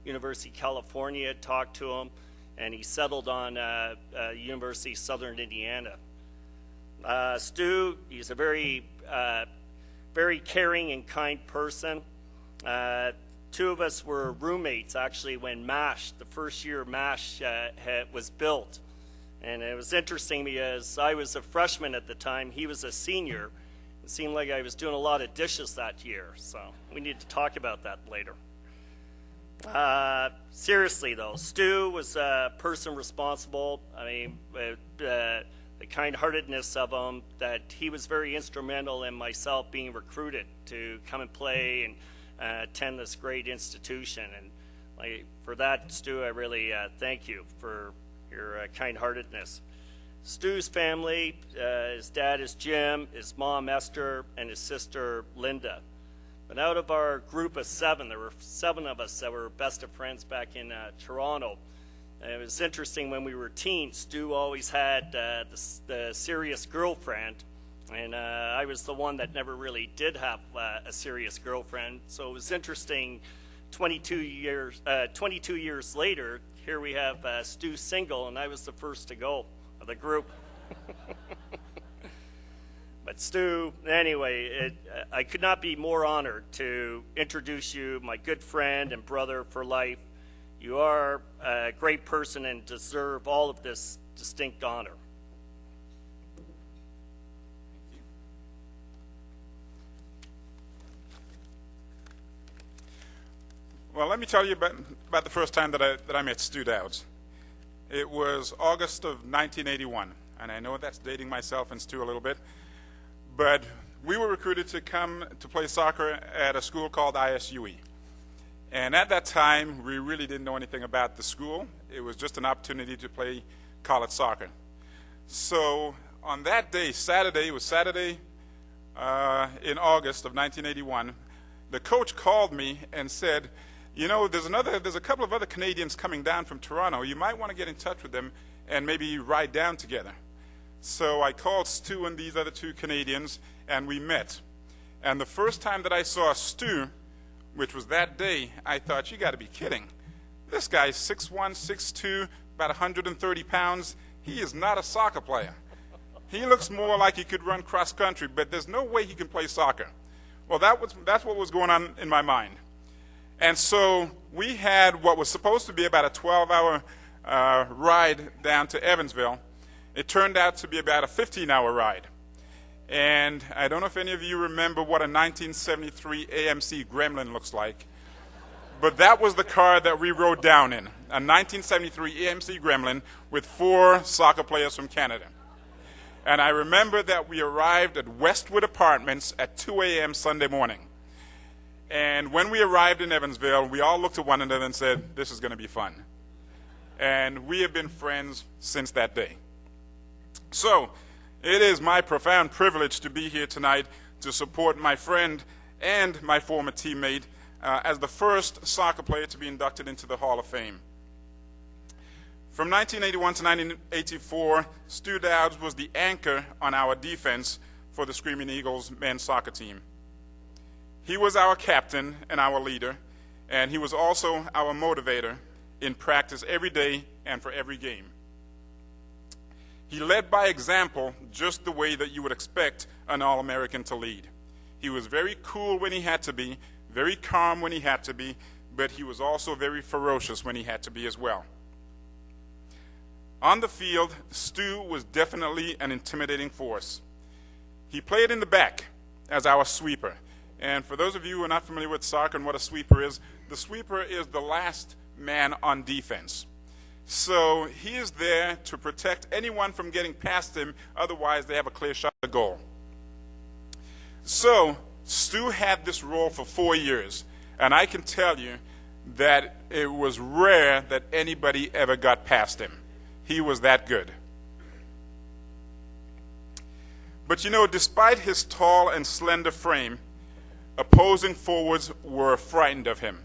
University of California talked to him, and he settled on University of Southern Indiana. Stu, he's a very caring and kind person. two of us were roommates actually when MASH, the first year MASH was built. And it was interesting because I was a freshman at the time, he was a senior. It seemed like I was doing a lot of dishes that year, so we need to talk about that later. Seriously though, Stu was a person responsible. I mean, the kind-heartedness of him, that he was very instrumental in myself being recruited to come and play and attend this great institution. And for that, Stu, I really thank you for your kind-heartedness. Stu's family, his dad is Jim, his mom Esther, and his sister Linda. But out of our group of seven, there were 7 of us that were best of friends back in Toronto. And it was interesting, when we were teens, Stu always had the serious girlfriend, and I was the one that never really did have a serious girlfriend. So it was interesting, 22 years later, here we have Stu single, and I was the first to go of the group. But Stu, anyway, I could not be more honored to introduce you, my good friend and brother for life. You are a great person and deserve all of this distinct honor. Well, let me tell you about the first time that I met Stu Dowds. It was August of 1981, and I know that's dating myself and Stu a little bit, but we were recruited to come to play soccer at a school called ISUE. And at that time, we really didn't know anything about the school. It was just an opportunity to play college soccer. So on that day, Saturday in August of 1981, the coach called me and said, you know, there's a couple of other Canadians coming down from Toronto. You might want to get in touch with them and maybe ride down together. So I called Stu and these other 2 Canadians, and we met. And the first time that I saw Stu, which was that day, I thought, you got to be kidding. This guy's 6'1", 6'2", about 130 pounds. He is not a soccer player. He looks more like he could run cross country, but there's no way he can play soccer. Well, that's what was going on in my mind. And so we had what was supposed to be about a 12-hour ride down to Evansville. It turned out to be about a 15-hour ride. And I don't know if any of you remember what a 1973 AMC Gremlin looks like, but that was the car that we rode down in, a 1973 AMC Gremlin with 4 soccer players from Canada. And I remember that we arrived at Westwood Apartments at 2 a.m. Sunday morning. And when we arrived in Evansville, we all looked at one another and said, this is going to be fun. And we have been friends since that day. So it is my profound privilege to be here tonight to support my friend and my former teammate as the first soccer player to be inducted into the Hall of Fame. From 1981 to 1984, Stu Dowds was the anchor on our defense for the Screaming Eagles men's soccer team. He was our captain and our leader, and he was also our motivator in practice every day and for every game. He led by example, just the way that you would expect an All-American to lead. He was very cool when he had to be, very calm when he had to be, but he was also very ferocious when he had to be as well. On the field, Stu was definitely an intimidating force. He played in the back as our sweeper. And for those of you who are not familiar with soccer and what a sweeper is, the sweeper is the last man on defense. So he is there to protect anyone from getting past him, otherwise they have a clear shot at goal. So Stu had this role for 4 years, and I can tell you that it was rare that anybody ever got past him. He was that good. But you know, despite his tall and slender frame, opposing forwards were frightened of him,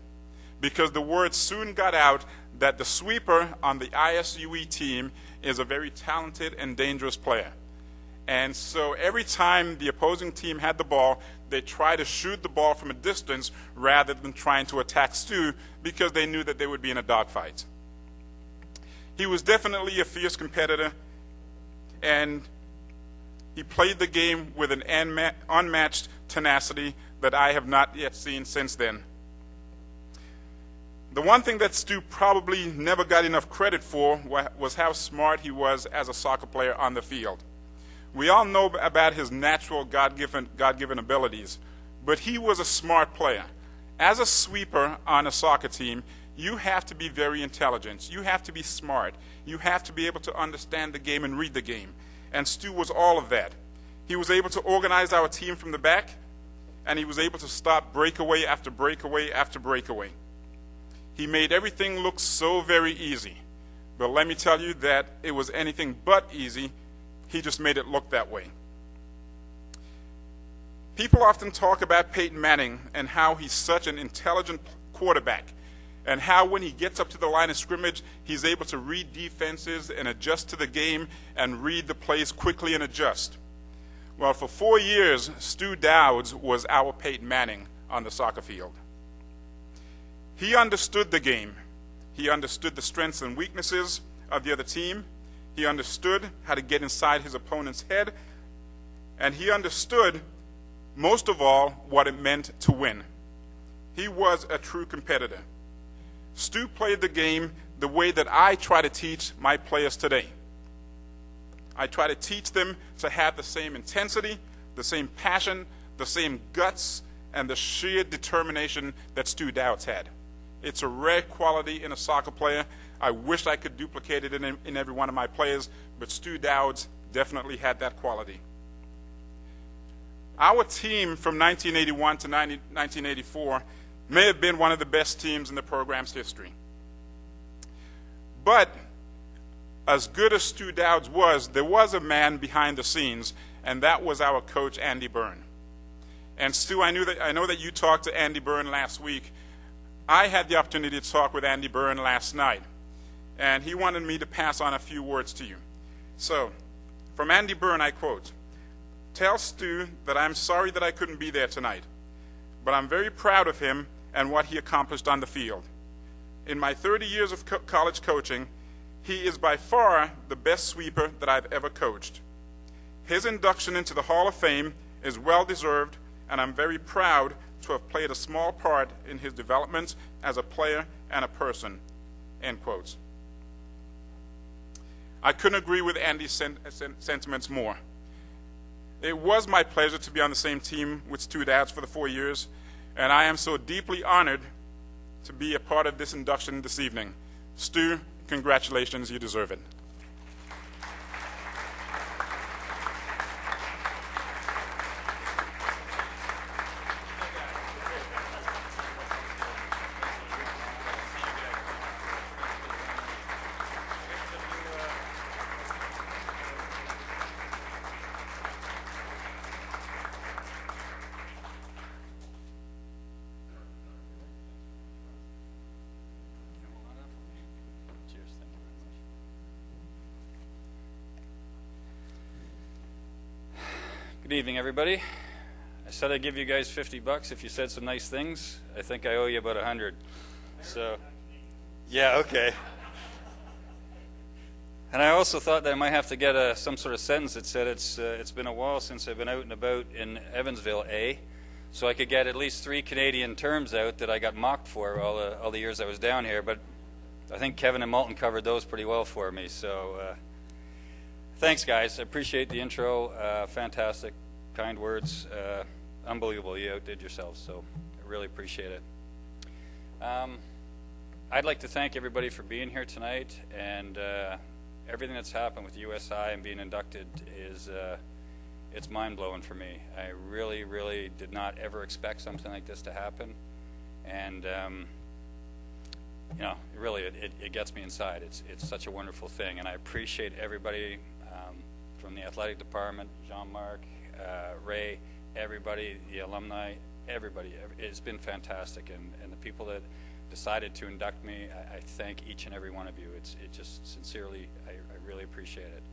because the word soon got out that the sweeper on the ISUE team is a very talented and dangerous player. And so every time the opposing team had the ball, they tried to shoot the ball from a distance rather than trying to attack Stu, because they knew that they would be in a dogfight. He was definitely a fierce competitor, and he played the game with an unmatched tenacity that I have not yet seen since then. The one thing that Stu probably never got enough credit for was how smart he was as a soccer player on the field. We all know about his natural God-given abilities, but he was a smart player. As a sweeper on a soccer team, you have to be very intelligent. You have to be smart. You have to be able to understand the game and read the game. And Stu was all of that. He was able to organize our team from the back, and he was able to stop breakaway after breakaway after breakaway. He made everything look so very easy. But let me tell you that it was anything but easy. He just made it look that way. People often talk about Peyton Manning and how he's such an intelligent quarterback, and how when he gets up to the line of scrimmage, he's able to read defenses and adjust to the game and read the plays quickly and adjust. Well, for 4 years, Stu Dowds was our Peyton Manning on the soccer field. He understood the game. He understood the strengths and weaknesses of the other team. He understood how to get inside his opponent's head. And he understood, most of all, what it meant to win. He was a true competitor. Stu played the game the way that I try to teach my players today. I try to teach them to have the same intensity, the same passion, the same guts, and the sheer determination that Stu Dowds had. It's a rare quality in a soccer player. I wish I could duplicate it in every one of my players, but Stu Dowds definitely had that quality. Our team from 1981 to 1984 may have been one of the best teams in the program's history. But as good as Stu Dowds was, there was a man behind the scenes, and that was our coach, Andy Byrne. And Stu, I know that you talked to Andy Byrne last week. I had the opportunity to talk with Andy Byrne last night, and he wanted me to pass on a few words to you. So, from Andy Byrne, I quote, "Tell Stu that I'm sorry that I couldn't be there tonight, but I'm very proud of him and what he accomplished on the field. In my 30 years of college coaching, he is by far the best sweeper that I've ever coached. His induction into the Hall of Fame is well-deserved, and I'm very proud to have played a small part in his development as a player and a person." End quotes. I couldn't agree with Andy's sentiments more. It was my pleasure to be on the same team with Stu Dowds for the 4 years, and I am so deeply honored to be a part of this induction this evening. Stu, congratulations, you deserve it. Good evening, everybody. I said I'd give you guys $50 if you said some nice things. I think I owe you about 100. So, yeah, okay. And I also thought that I might have to get some sort of sentence that said it's been a while since I've been out and about in Evansville, so I could get at least 3 Canadian terms out that I got mocked for all the years I was down here. But I think Kevin and Malton covered those pretty well for me. So. Thanks, guys. I appreciate the intro. Fantastic, kind words. Unbelievable. You outdid yourselves, so I really appreciate it. I'd like to thank everybody for being here tonight, and everything that's happened with USI and being inducted is it's mind-blowing for me. I really, really did not ever expect something like this to happen, and you know, really, it gets me inside. It's such a wonderful thing, and I appreciate everybody from the athletic department, Jean-Marc, Ray, everybody, the alumni, everybody. It's been fantastic, and the people that decided to induct me, I thank each and every one of you. It just sincerely, I really appreciate it.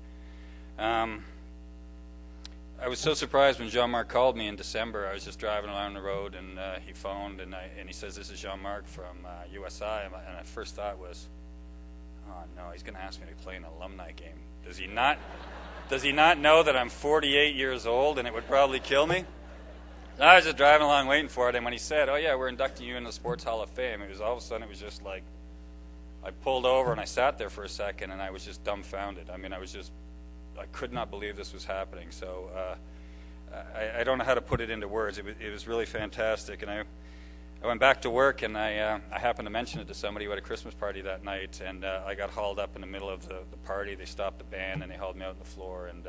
I was so surprised when Jean-Marc called me in December. I was just driving along the road, and he phoned, and he says, "This is Jean-Marc from USI," and my first thought was, "Oh no, he's going to ask me to play an alumni game. Does he not know that I'm 48 years old and it would probably kill me?" I was just driving along waiting for it, and when he said, "Oh yeah, we're inducting you into the Sports Hall of Fame," it was all of a sudden it was just like I pulled over and I sat there for a second and I was just dumbfounded. I mean, I could not believe this was happening. So I don't know how to put it into words. It was really fantastic, and I went back to work and I happened to mention it to somebody who had a Christmas party that night, and I got hauled up in the middle of the party. They stopped the band and they hauled me out on the floor, and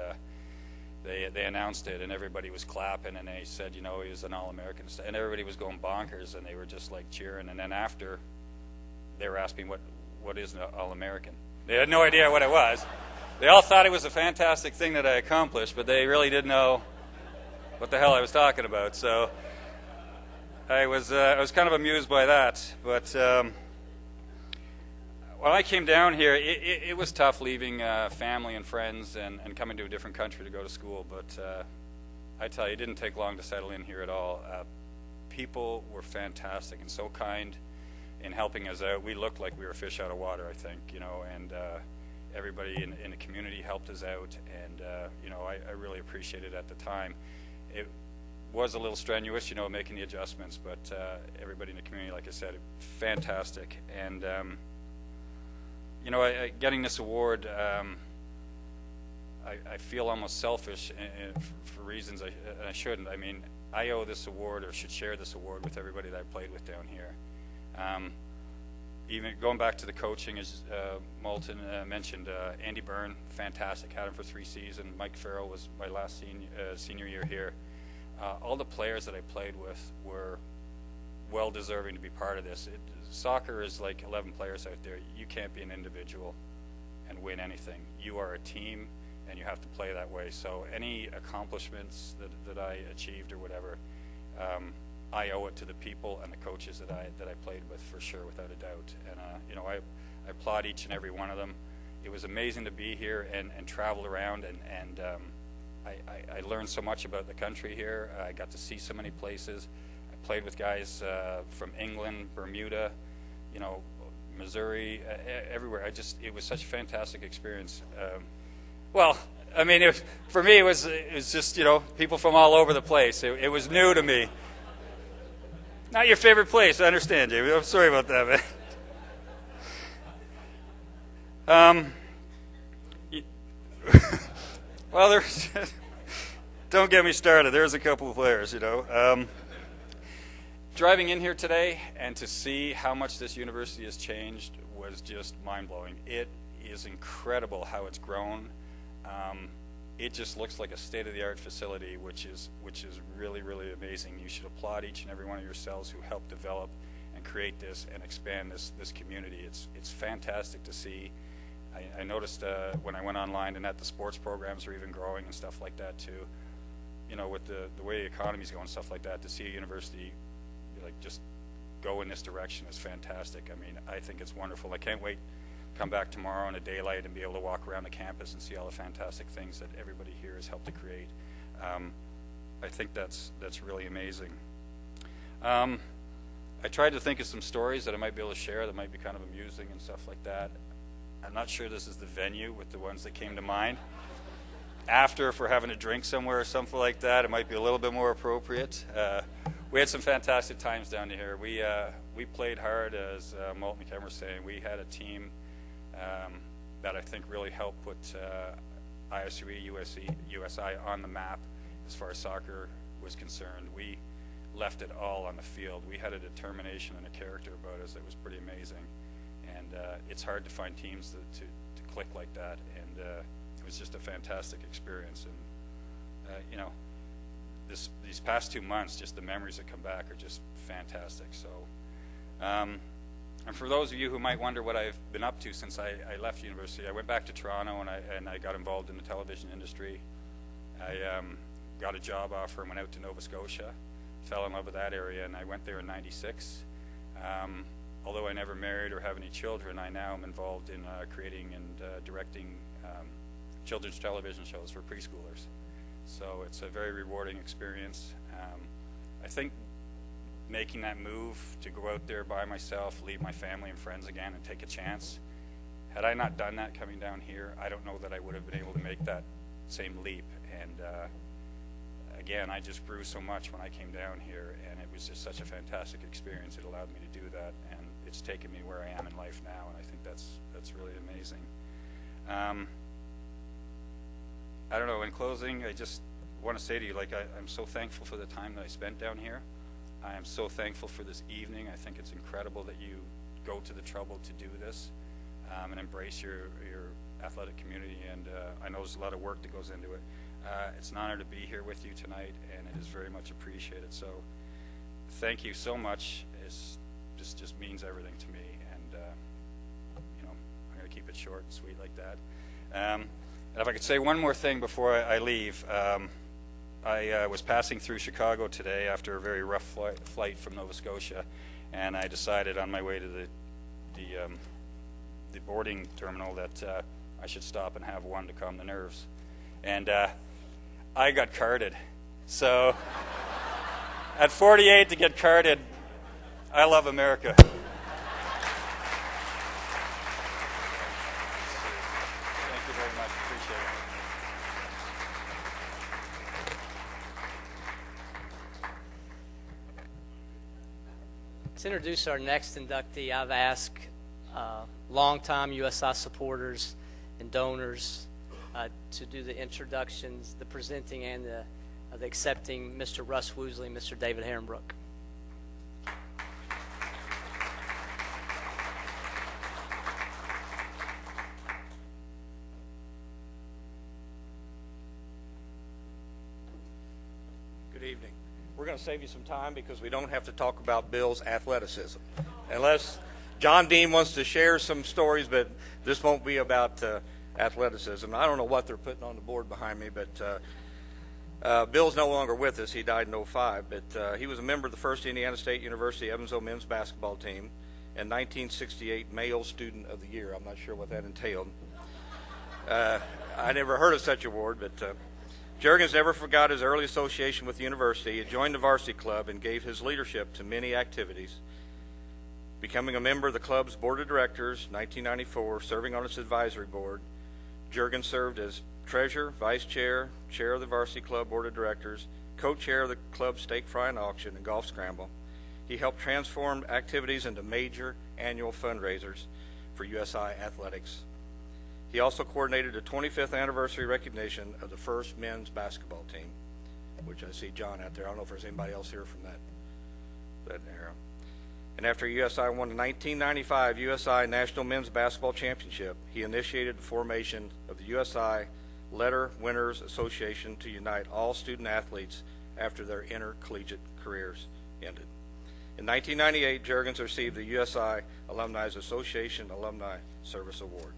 they announced it, and everybody was clapping, and they said, he was an All-American, and everybody was going bonkers, and they were just like cheering. And then after, they were asking what is an All-American. They had no idea what it was. They all thought it was a fantastic thing that I accomplished, but they really didn't know what the hell I was talking about. So I was kind of amused by that. But when I came down here, it was tough leaving family and friends and coming to a different country to go to school. But I tell you, it didn't take long to settle in here at all. People were fantastic and so kind in helping us out. We looked like we were fish out of water, I think, and everybody in the community helped us out, and I really appreciated it at the time. It was a little strenuous, making the adjustments, but everybody in the community, like I said, fantastic. And getting this award, I feel almost selfish for reasons I shouldn't. I mean, I owe this award, or should share this award, with everybody that I played with down here. Even going back to the coaching, as Moulton mentioned, Andy Byrne, fantastic, had him for 3 seasons. Mike Farrell was my last senior year here. All the players that I played with were well deserving to be part of this. Soccer is like 11 players out there. You can't be an individual and win anything. You are a team, and you have to play that way. So any accomplishments that I achieved or whatever, I owe it to the people and the coaches that I played with, for sure, without a doubt. And I applaud each and every one of them. It was amazing to be here and travel around, and I learned so much about the country here. I got to see so many places. I played with guys from England, Bermuda, Missouri, everywhere. It was such a fantastic experience. I mean, for me, it was just, people from all over the place. It was new to me. Not your favorite place, I understand, Jamie. I'm sorry about that, man. Well, don't get me started. There's a couple of players, Driving in here today and to see how much this university has changed was just mind-blowing. It is incredible how it's grown. It just looks like a state-of-the-art facility, which is really, really amazing. You should applaud each and every one of yourselves who helped develop and create this and expand this community. It's fantastic to see. I noticed when I went online and that the sports programs are even growing and stuff like that too. With the way the economy's going and stuff like that, to see a university just go in this direction is fantastic. I mean, I think it's wonderful. I can't wait to come back tomorrow in a daylight and be able to walk around the campus and see all the fantastic things that everybody here has helped to create. I think that's really amazing. I tried to think of some stories that I might be able to share that might be kind of amusing and stuff like that. I'm not sure this is the venue with the ones that came to mind. After, if we're having a drink somewhere or something like that, it might be a little bit more appropriate. We had some fantastic times down here. We played hard, as Moulton and Kevin were saying. We had a team that I think really helped put ISUE, USI on the map as far as soccer was concerned. We left it all on the field. We had a determination and a character about us that was pretty amazing. And it's hard to find teams to click like that. And it was just a fantastic experience. And, these past 2 months, just the memories that come back are just fantastic. So, and for those of you who might wonder what I've been up to since I left university, I went back to Toronto and I got involved in the television industry. I got a job offer and went out to Nova Scotia, fell in love with that area, and I went there in '96. Although I never married or have any children, I now am involved in creating and directing children's television shows for preschoolers. So it's a very rewarding experience. I think making that move to go out there by myself, leave my family and friends again, and take a chance, had I not done that coming down here, I don't know that I would have been able to make that same leap. And again, I just grew so much when I came down here, and it was just such a fantastic experience. It allowed me to do that, and it's taken me where I am in life now, and I think that's really amazing. I don't know, in closing, I just want to say to you, like, I'm so thankful for the time that I spent down here. I am so thankful for this evening. I think it's incredible that you go to the trouble to do this and embrace your athletic community, and I know there's a lot of work that goes into it. It's an honor to be here with you tonight, and it is very much appreciated. So thank you so much. This just means everything to me, and you know, I'm going to keep it short and sweet like that. And if I could say one more thing before I leave, I was passing through Chicago today after a very rough flight from Nova Scotia, and I decided on my way to the boarding terminal that I should stop and have one to calm the nerves. And I got carded. So at 48 to get carded, I love America. Thank you very much. Appreciate it. To introduce our next inductee, I've asked longtime USI supporters and donors to do the introductions, the presenting, and the accepting, Mr. Russ Woosley and Mr. David Herrenbrook. Good evening. We're going to save you some time because we don't have to talk about Bill's athleticism. Unless John Dean wants to share some stories, but this won't be about athleticism. I don't know what they're putting on the board behind me, but Bill's no longer with us. He died in 2005, but he was a member of the first Indiana State University Evansville men's basketball team and 1968 Male Student of the Year. I'm not sure what that entailed. I never heard of such an award, but Juergens never forgot his early association with the university. He joined the varsity club and gave his leadership to many activities, becoming a member of the club's board of directors, 1994, serving on its advisory board. Juergens served as treasurer, vice chair, chair of the varsity club board of directors, co-chair of the club's steak fry and auction and golf scramble. He helped transform activities into major annual fundraisers for USI athletics. He also coordinated the 25th anniversary recognition of the first men's basketball team, which I see John out there. I don't know if there's anybody else here from that era. And after USI won the 1995 USI National Men's Basketball Championship, he initiated the formation of the USI Letter Winners Association to unite all student athletes after their intercollegiate careers ended. In 1998, Juergens received the USI Alumni Association Alumni Service Award.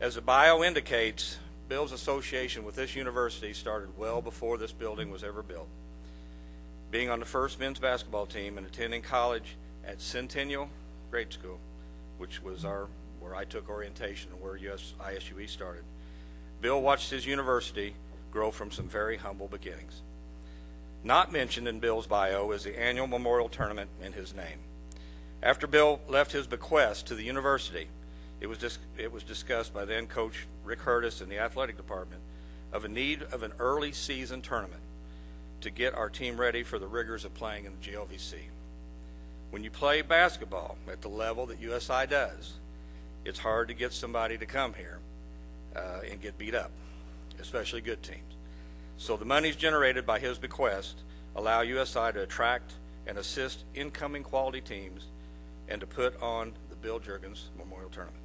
As the bio indicates, Bill's association with this university started well before this building was ever built. Being on the first men's basketball team and attending college at Centennial Grade School, which was where I took orientation and where ISUE started, Bill watched his university grow from some very humble beginnings. Not mentioned in Bill's bio is the annual memorial tournament in his name. After Bill left his bequest to the university, it was discussed by then Coach Rick Hurtis in the athletic department of a need of an early season tournament to get our team ready for the rigors of playing in the GLVC. When you play basketball at the level that USI does, it's hard to get somebody to come here and get beat up, especially good teams. So the monies generated by his bequest allow USI to attract and assist incoming quality teams and to put on the Bill Juergens Memorial Tournament.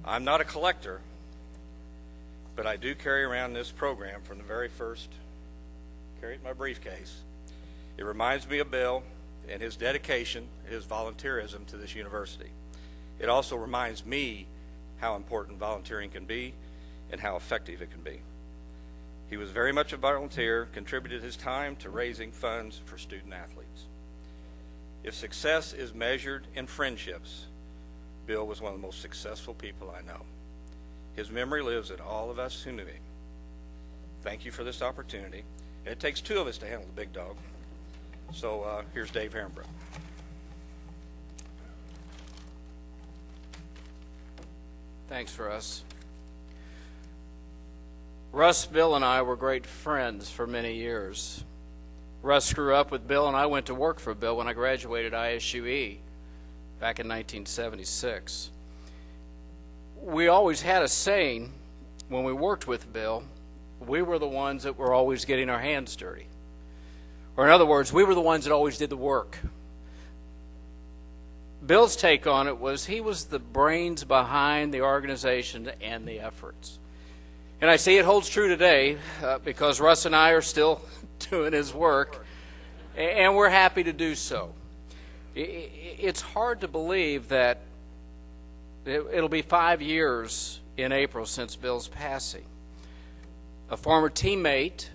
I'm not a collector, but I do carry around this program from the very first. Carry it in my briefcase. It reminds me of Bill and his dedication, his volunteerism to this university. It also reminds me how important volunteering can be and how effective it can be. He was very much a volunteer, contributed his time to raising funds for student athletes. If success is measured in friendships, Bill was one of the most successful people I know. His memory lives in all of us who knew him. Thank you for this opportunity. And it takes two of us to handle the big dog. So here's Dave Herrenbrook. Thanks for us. Russ, Bill, and I were great friends for many years. Russ grew up with Bill, and I went to work for Bill when I graduated ISUE back in 1976. We always had a saying when we worked with Bill, we were the ones that were always getting our hands dirty. Or in other words, we were the ones that always did the work. Bill's take on it was he was the brains behind the organization and the efforts. And I see it holds true today because Russ and I are still doing his work, and we're happy to do so. It's hard to believe that it'll be 5 years in April since Bill's passing. A former teammate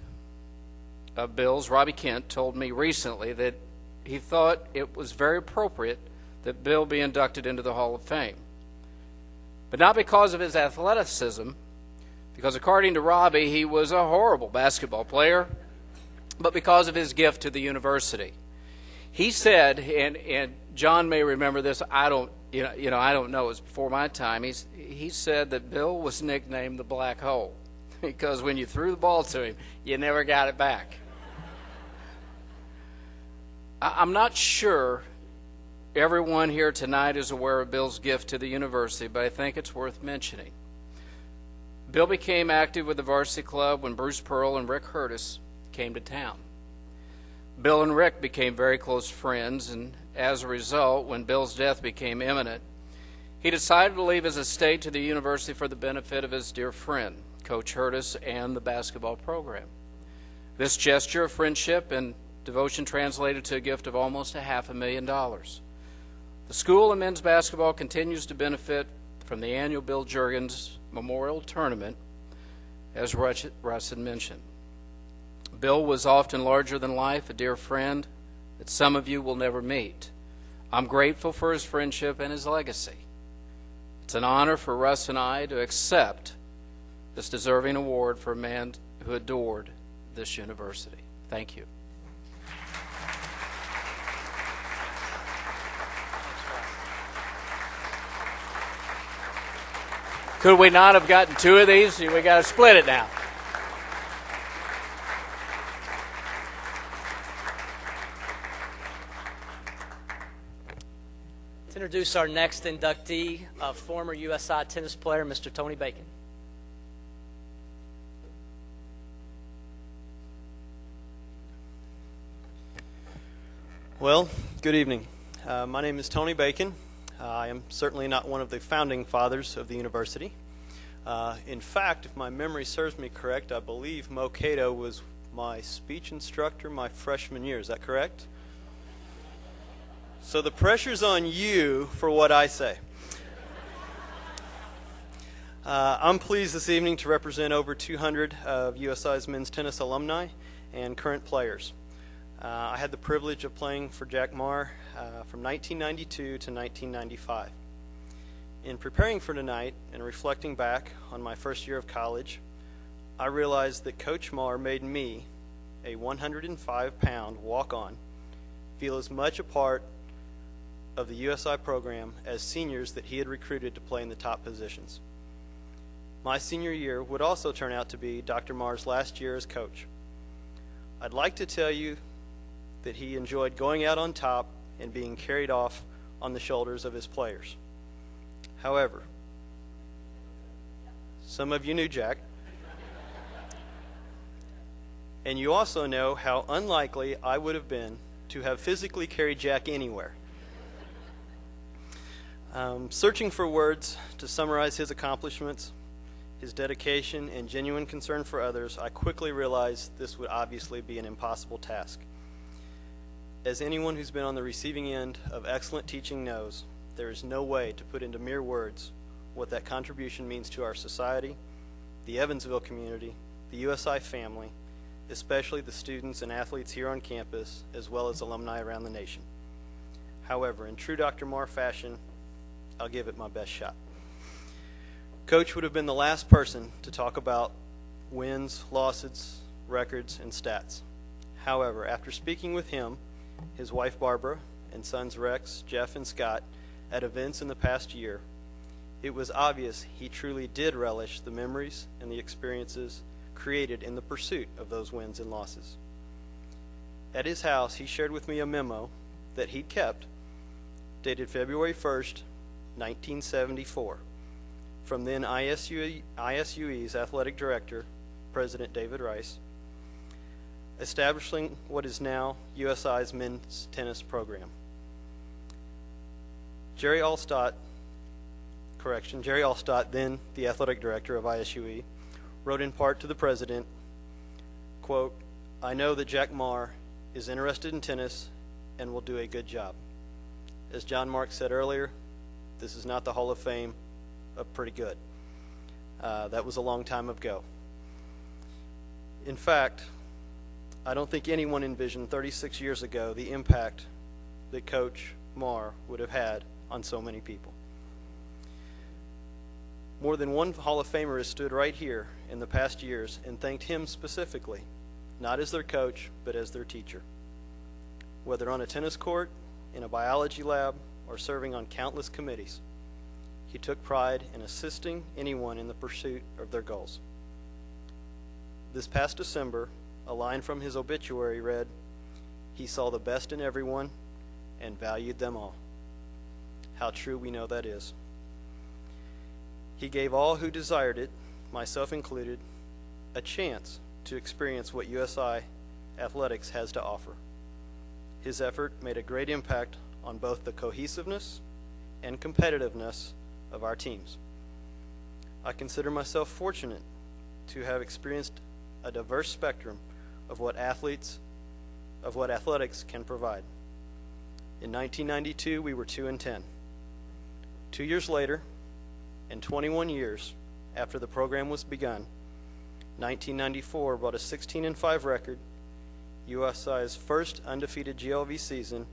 of Bill's, Robbie Kent, told me recently that he thought it was very appropriate that Bill be inducted into the Hall of Fame. But not because of his athleticism, because according to Robbie, he was a horrible basketball player, but because of his gift to the university. He said, and John may remember this, I don't know, it was before my time, he said that Bill was nicknamed the Black Hole because when you threw the ball to him, you never got it back. I'm not sure everyone here tonight is aware of Bill's gift to the university, but I think it's worth mentioning. Bill became active with the varsity club when Bruce Pearl and Rick Hurtis came to town. Bill and Rick became very close friends, and as a result, when Bill's death became imminent, he decided to leave his estate to the university for the benefit of his dear friend, Coach Hurtis, and the basketball program. This gesture of friendship and devotion translated to a gift of almost $500,000. The school and men's basketball continues to benefit from the annual Bill Juergens Memorial Tournament, as Russ had mentioned. Bill was often larger than life, a dear friend that some of you will never meet. I'm grateful for his friendship and his legacy. It's an honor for Russ and I to accept this deserving award for a man who adored this university. Thank you. Could we not have gotten two of these? We got to split it now. Let's introduce our next inductee, a former USI tennis player, Mr. Tony Bacon. Well, good evening. My name is Tony Bacon. I am certainly not one of the founding fathers of the university. In fact, if my memory serves me correct, I believe Mo Cato was my speech instructor my freshman year. Is that correct? So the pressure's on you for what I say. I'm pleased this evening to represent over 200 of USI's men's tennis alumni and current players. I had the privilege of playing for Jack Marr from 1992 to 1995. In preparing for tonight and reflecting back on my first year of college, I realized that Coach Marr made me, a 105-pound walk-on, feel as much a part of the USI program as seniors that he had recruited to play in the top positions. My senior year would also turn out to be Dr. Marr's last year as coach. I'd like to tell you that he enjoyed going out on top and being carried off on the shoulders of his players. However, some of you knew Jack, and you also know how unlikely I would have been to have physically carried Jack anywhere. Searching for words to summarize his accomplishments, his dedication, and genuine concern for others, I quickly realized this would obviously be an impossible task. As anyone who's been on the receiving end of excellent teaching knows, there is no way to put into mere words what that contribution means to our society, the Evansville community, the USI family, especially the students and athletes here on campus, as well as alumni around the nation. However, in true Dr. Marr fashion, I'll give it my best shot. Coach would have been the last person to talk about wins, losses, records, and stats. However, after speaking with him, his wife Barbara, and sons Rex, Jeff, and Scott at events in the past year, it was obvious he truly did relish the memories and the experiences created in the pursuit of those wins and losses. At his house, he shared with me a memo that he'd kept, dated February 1st, 1974, from then ISUE's athletic director, President David Rice, establishing what is now USI's men's tennis program. Jerry Allstott, then the athletic director of ISUE, wrote in part to the president, quote, "I know that Jack Marr is interested in tennis and will do a good job. As John Mark said earlier, this is not the Hall of Fame of pretty good." That was a long time ago. In fact, I don't think anyone envisioned 36 years ago the impact that Coach Marr would have had on so many people. More than one Hall of Famer has stood right here in the past years and thanked him specifically, not as their coach, but as their teacher. Whether on a tennis court, in a biology lab, or serving on countless committees, he took pride in assisting anyone in the pursuit of their goals. This past December, a line from his obituary read, "He saw the best in everyone and valued them all." How true we know that is. He gave all who desired it, myself included, a chance to experience what USI athletics has to offer. His effort made a great impact on both the cohesiveness and competitiveness of our teams. I consider myself fortunate to have experienced a diverse spectrum of what athletics can provide. In 1992, we were 2-10. 2 years later, and 21 years after the program was begun, 1994 brought a 16-5 record, USI's first undefeated GLV season,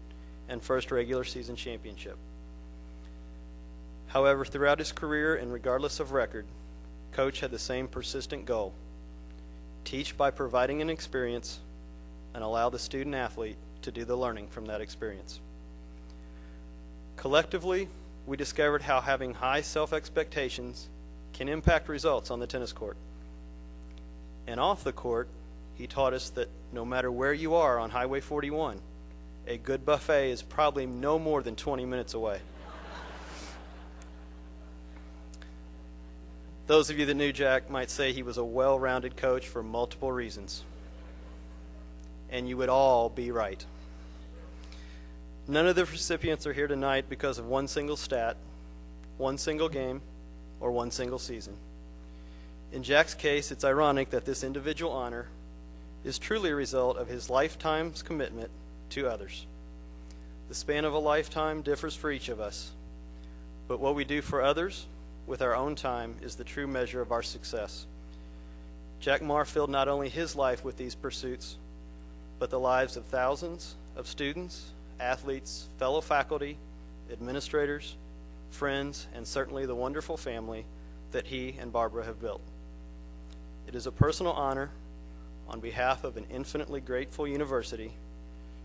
and first regular season championship. However, throughout his career and regardless of record, Coach had the same persistent goal: teach by providing an experience and allow the student athlete to do the learning from that experience. Collectively, we discovered how having high self-expectations can impact results on the tennis court. And off the court, he taught us that no matter where you are on Highway 41, a good buffet is probably no more than 20 minutes away. Those of you that knew Jack might say he was a well-rounded coach for multiple reasons. And you would all be right. None of the recipients are here tonight because of one single stat, one single game, or one single season. In Jack's case, it's ironic that this individual honor is truly a result of his lifetime's commitment to others. The span of a lifetime differs for each of us, but what we do for others with our own time is the true measure of our success. Jack Marr filled not only his life with these pursuits, but the lives of thousands of students, athletes, fellow faculty, administrators, friends, and certainly the wonderful family that he and Barbara have built. It is a personal honor, on behalf of an infinitely grateful university,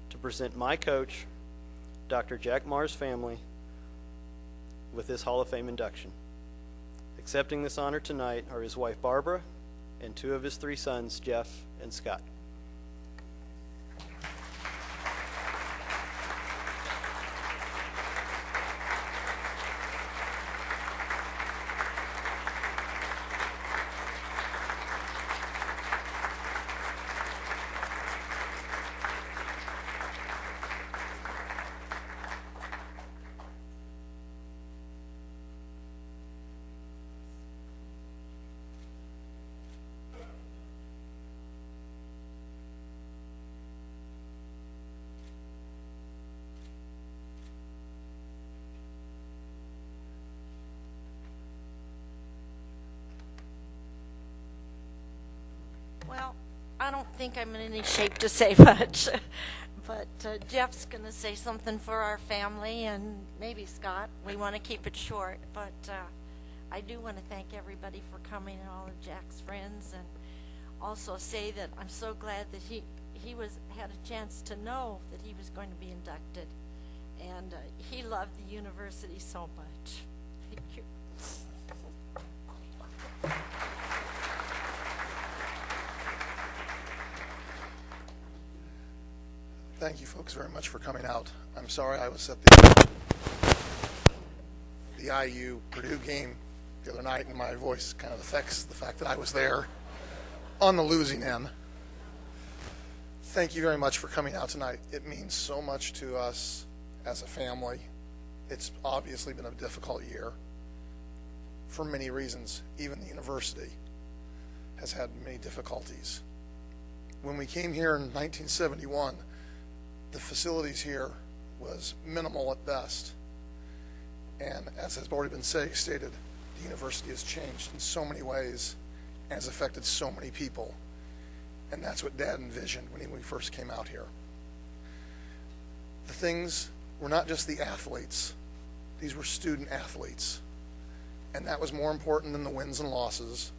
to present my coach, Dr. Jack Marr's family, with this Hall of Fame induction. Accepting this honor tonight are his wife Barbara and two of his three sons, Jeff and Scott. Well, I don't think I'm in any shape to say much, but Jeff's going to say something for our family, and maybe Scott. We want to keep it short, but I do want to thank everybody for coming and all of Jack's friends, and also say that I'm so glad that he had a chance to know that he was going to be inducted, and he loved the university so much. Thank you. Thank you folks very much for coming out. I'm sorry I was at the IU Purdue game the other night, and my voice kind of affects the fact that I was there on the losing end. Thank you very much for coming out tonight. It means so much to us as a family. It's obviously been a difficult year for many reasons. Even the university has had many difficulties. When we came here in 1971, the facilities here was minimal at best. And as has already been stated, the university has changed in so many ways and has affected so many people. And that's what Dad envisioned when we first came out here. The things were not just the athletes. These were student athletes. And that was more important than the wins and losses,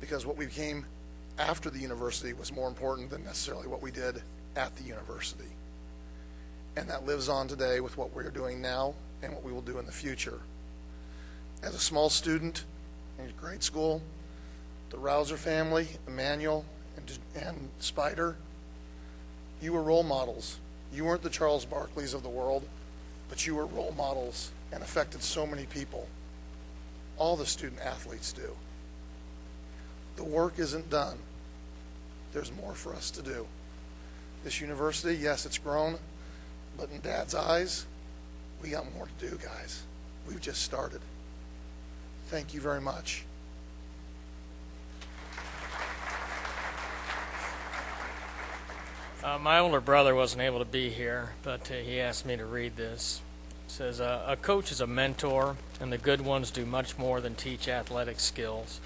because what we became after the university was more important than necessarily what we did at the university. And that lives on today with what we're doing now and what we will do in the future. As a small student in grade school, the Rouser family, Emmanuel and Spider, you were role models. You weren't the Charles Barkleys of the world, but you were role models and affected so many people. All the student athletes do. The work isn't done. There's more for us to do. This university, yes, it's grown, but in Dad's eyes, we got more to do, guys. We've just started. Thank you very much. My older brother wasn't able to be here, but he asked me to read this. It says, a coach is a mentor, and the good ones do much more than teach athletic skills.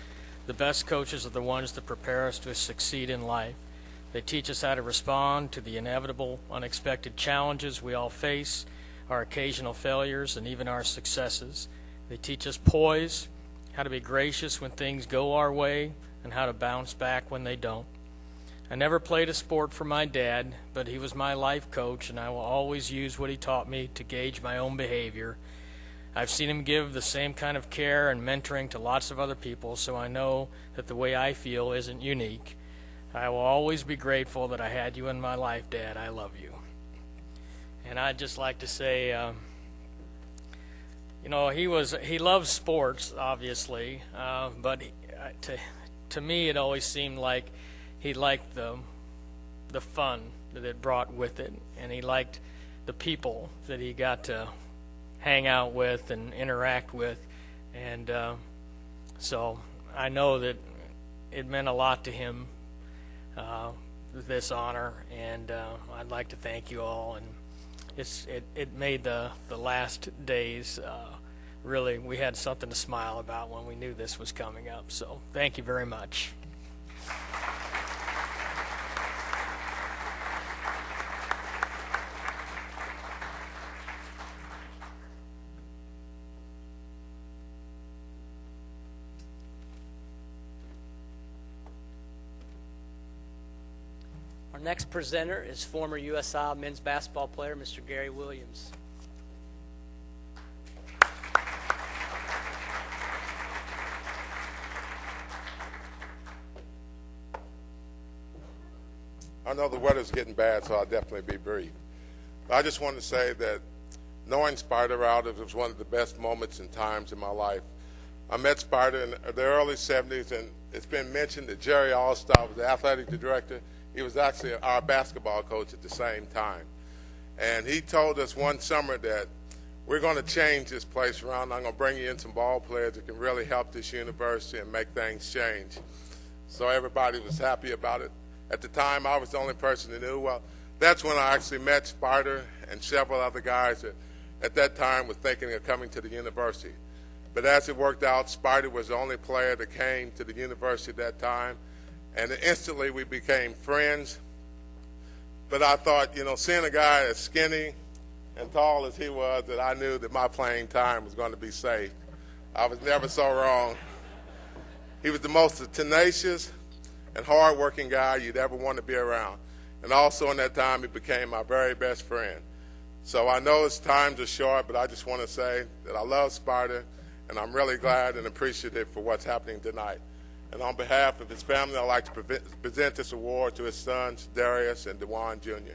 The best coaches are the ones that prepare us to succeed in life. They teach us how to respond to the inevitable, unexpected challenges we all face, our occasional failures, and even our successes. They teach us poise, how to be gracious when things go our way, and how to bounce back when they don't. I never played a sport for my dad, but he was my life coach, and I will always use what he taught me to gauge my own behavior. I've seen him give the same kind of care and mentoring to lots of other people, so I know that the way I feel isn't unique. I will always be grateful that I had you in my life, Dad. I love you. And I'd just like to say, he loves sports, obviously, but to me it always seemed like he liked the fun that it brought with it, and he liked the people that he got to hang out with and interact with, and so I know that it meant a lot to him, this honor, and I'd like to thank you all. And it made the last days really, we had something to smile about when we knew this was coming up. So thank you very much. Our next presenter is former USI men's basketball player, Mr. Gary Williams. I know the weather's getting bad, so I'll definitely be brief. But I just want to say that knowing Spider out, it was one of the best moments and times in my life. I met Spider in the early 70s, and it's been mentioned that Jerry Allstott was the athletic director. He was actually our basketball coach at the same time. And he told us one summer that we're going to change this place around. I'm going to bring you in some ball players that can really help this university and make things change. So everybody was happy about it. At the time, I was the only person that knew. Well, that's when I actually met Spider and several other guys that at that time were thinking of coming to the university. But as it worked out, Spider was the only player that came to the university at that time. And instantly we became friends. But I thought, seeing a guy as skinny and tall as he was, that I knew that my playing time was going to be safe. I was never so wrong. He was the most tenacious and hard-working guy you'd ever want to be around. And also in that time, he became my very best friend. So I know his times are short, but I just want to say that I love Spider, and I'm really glad and appreciative for what's happening tonight. And on behalf of his family, I'd like to present this award to his sons, Darius and DeJuan Jr.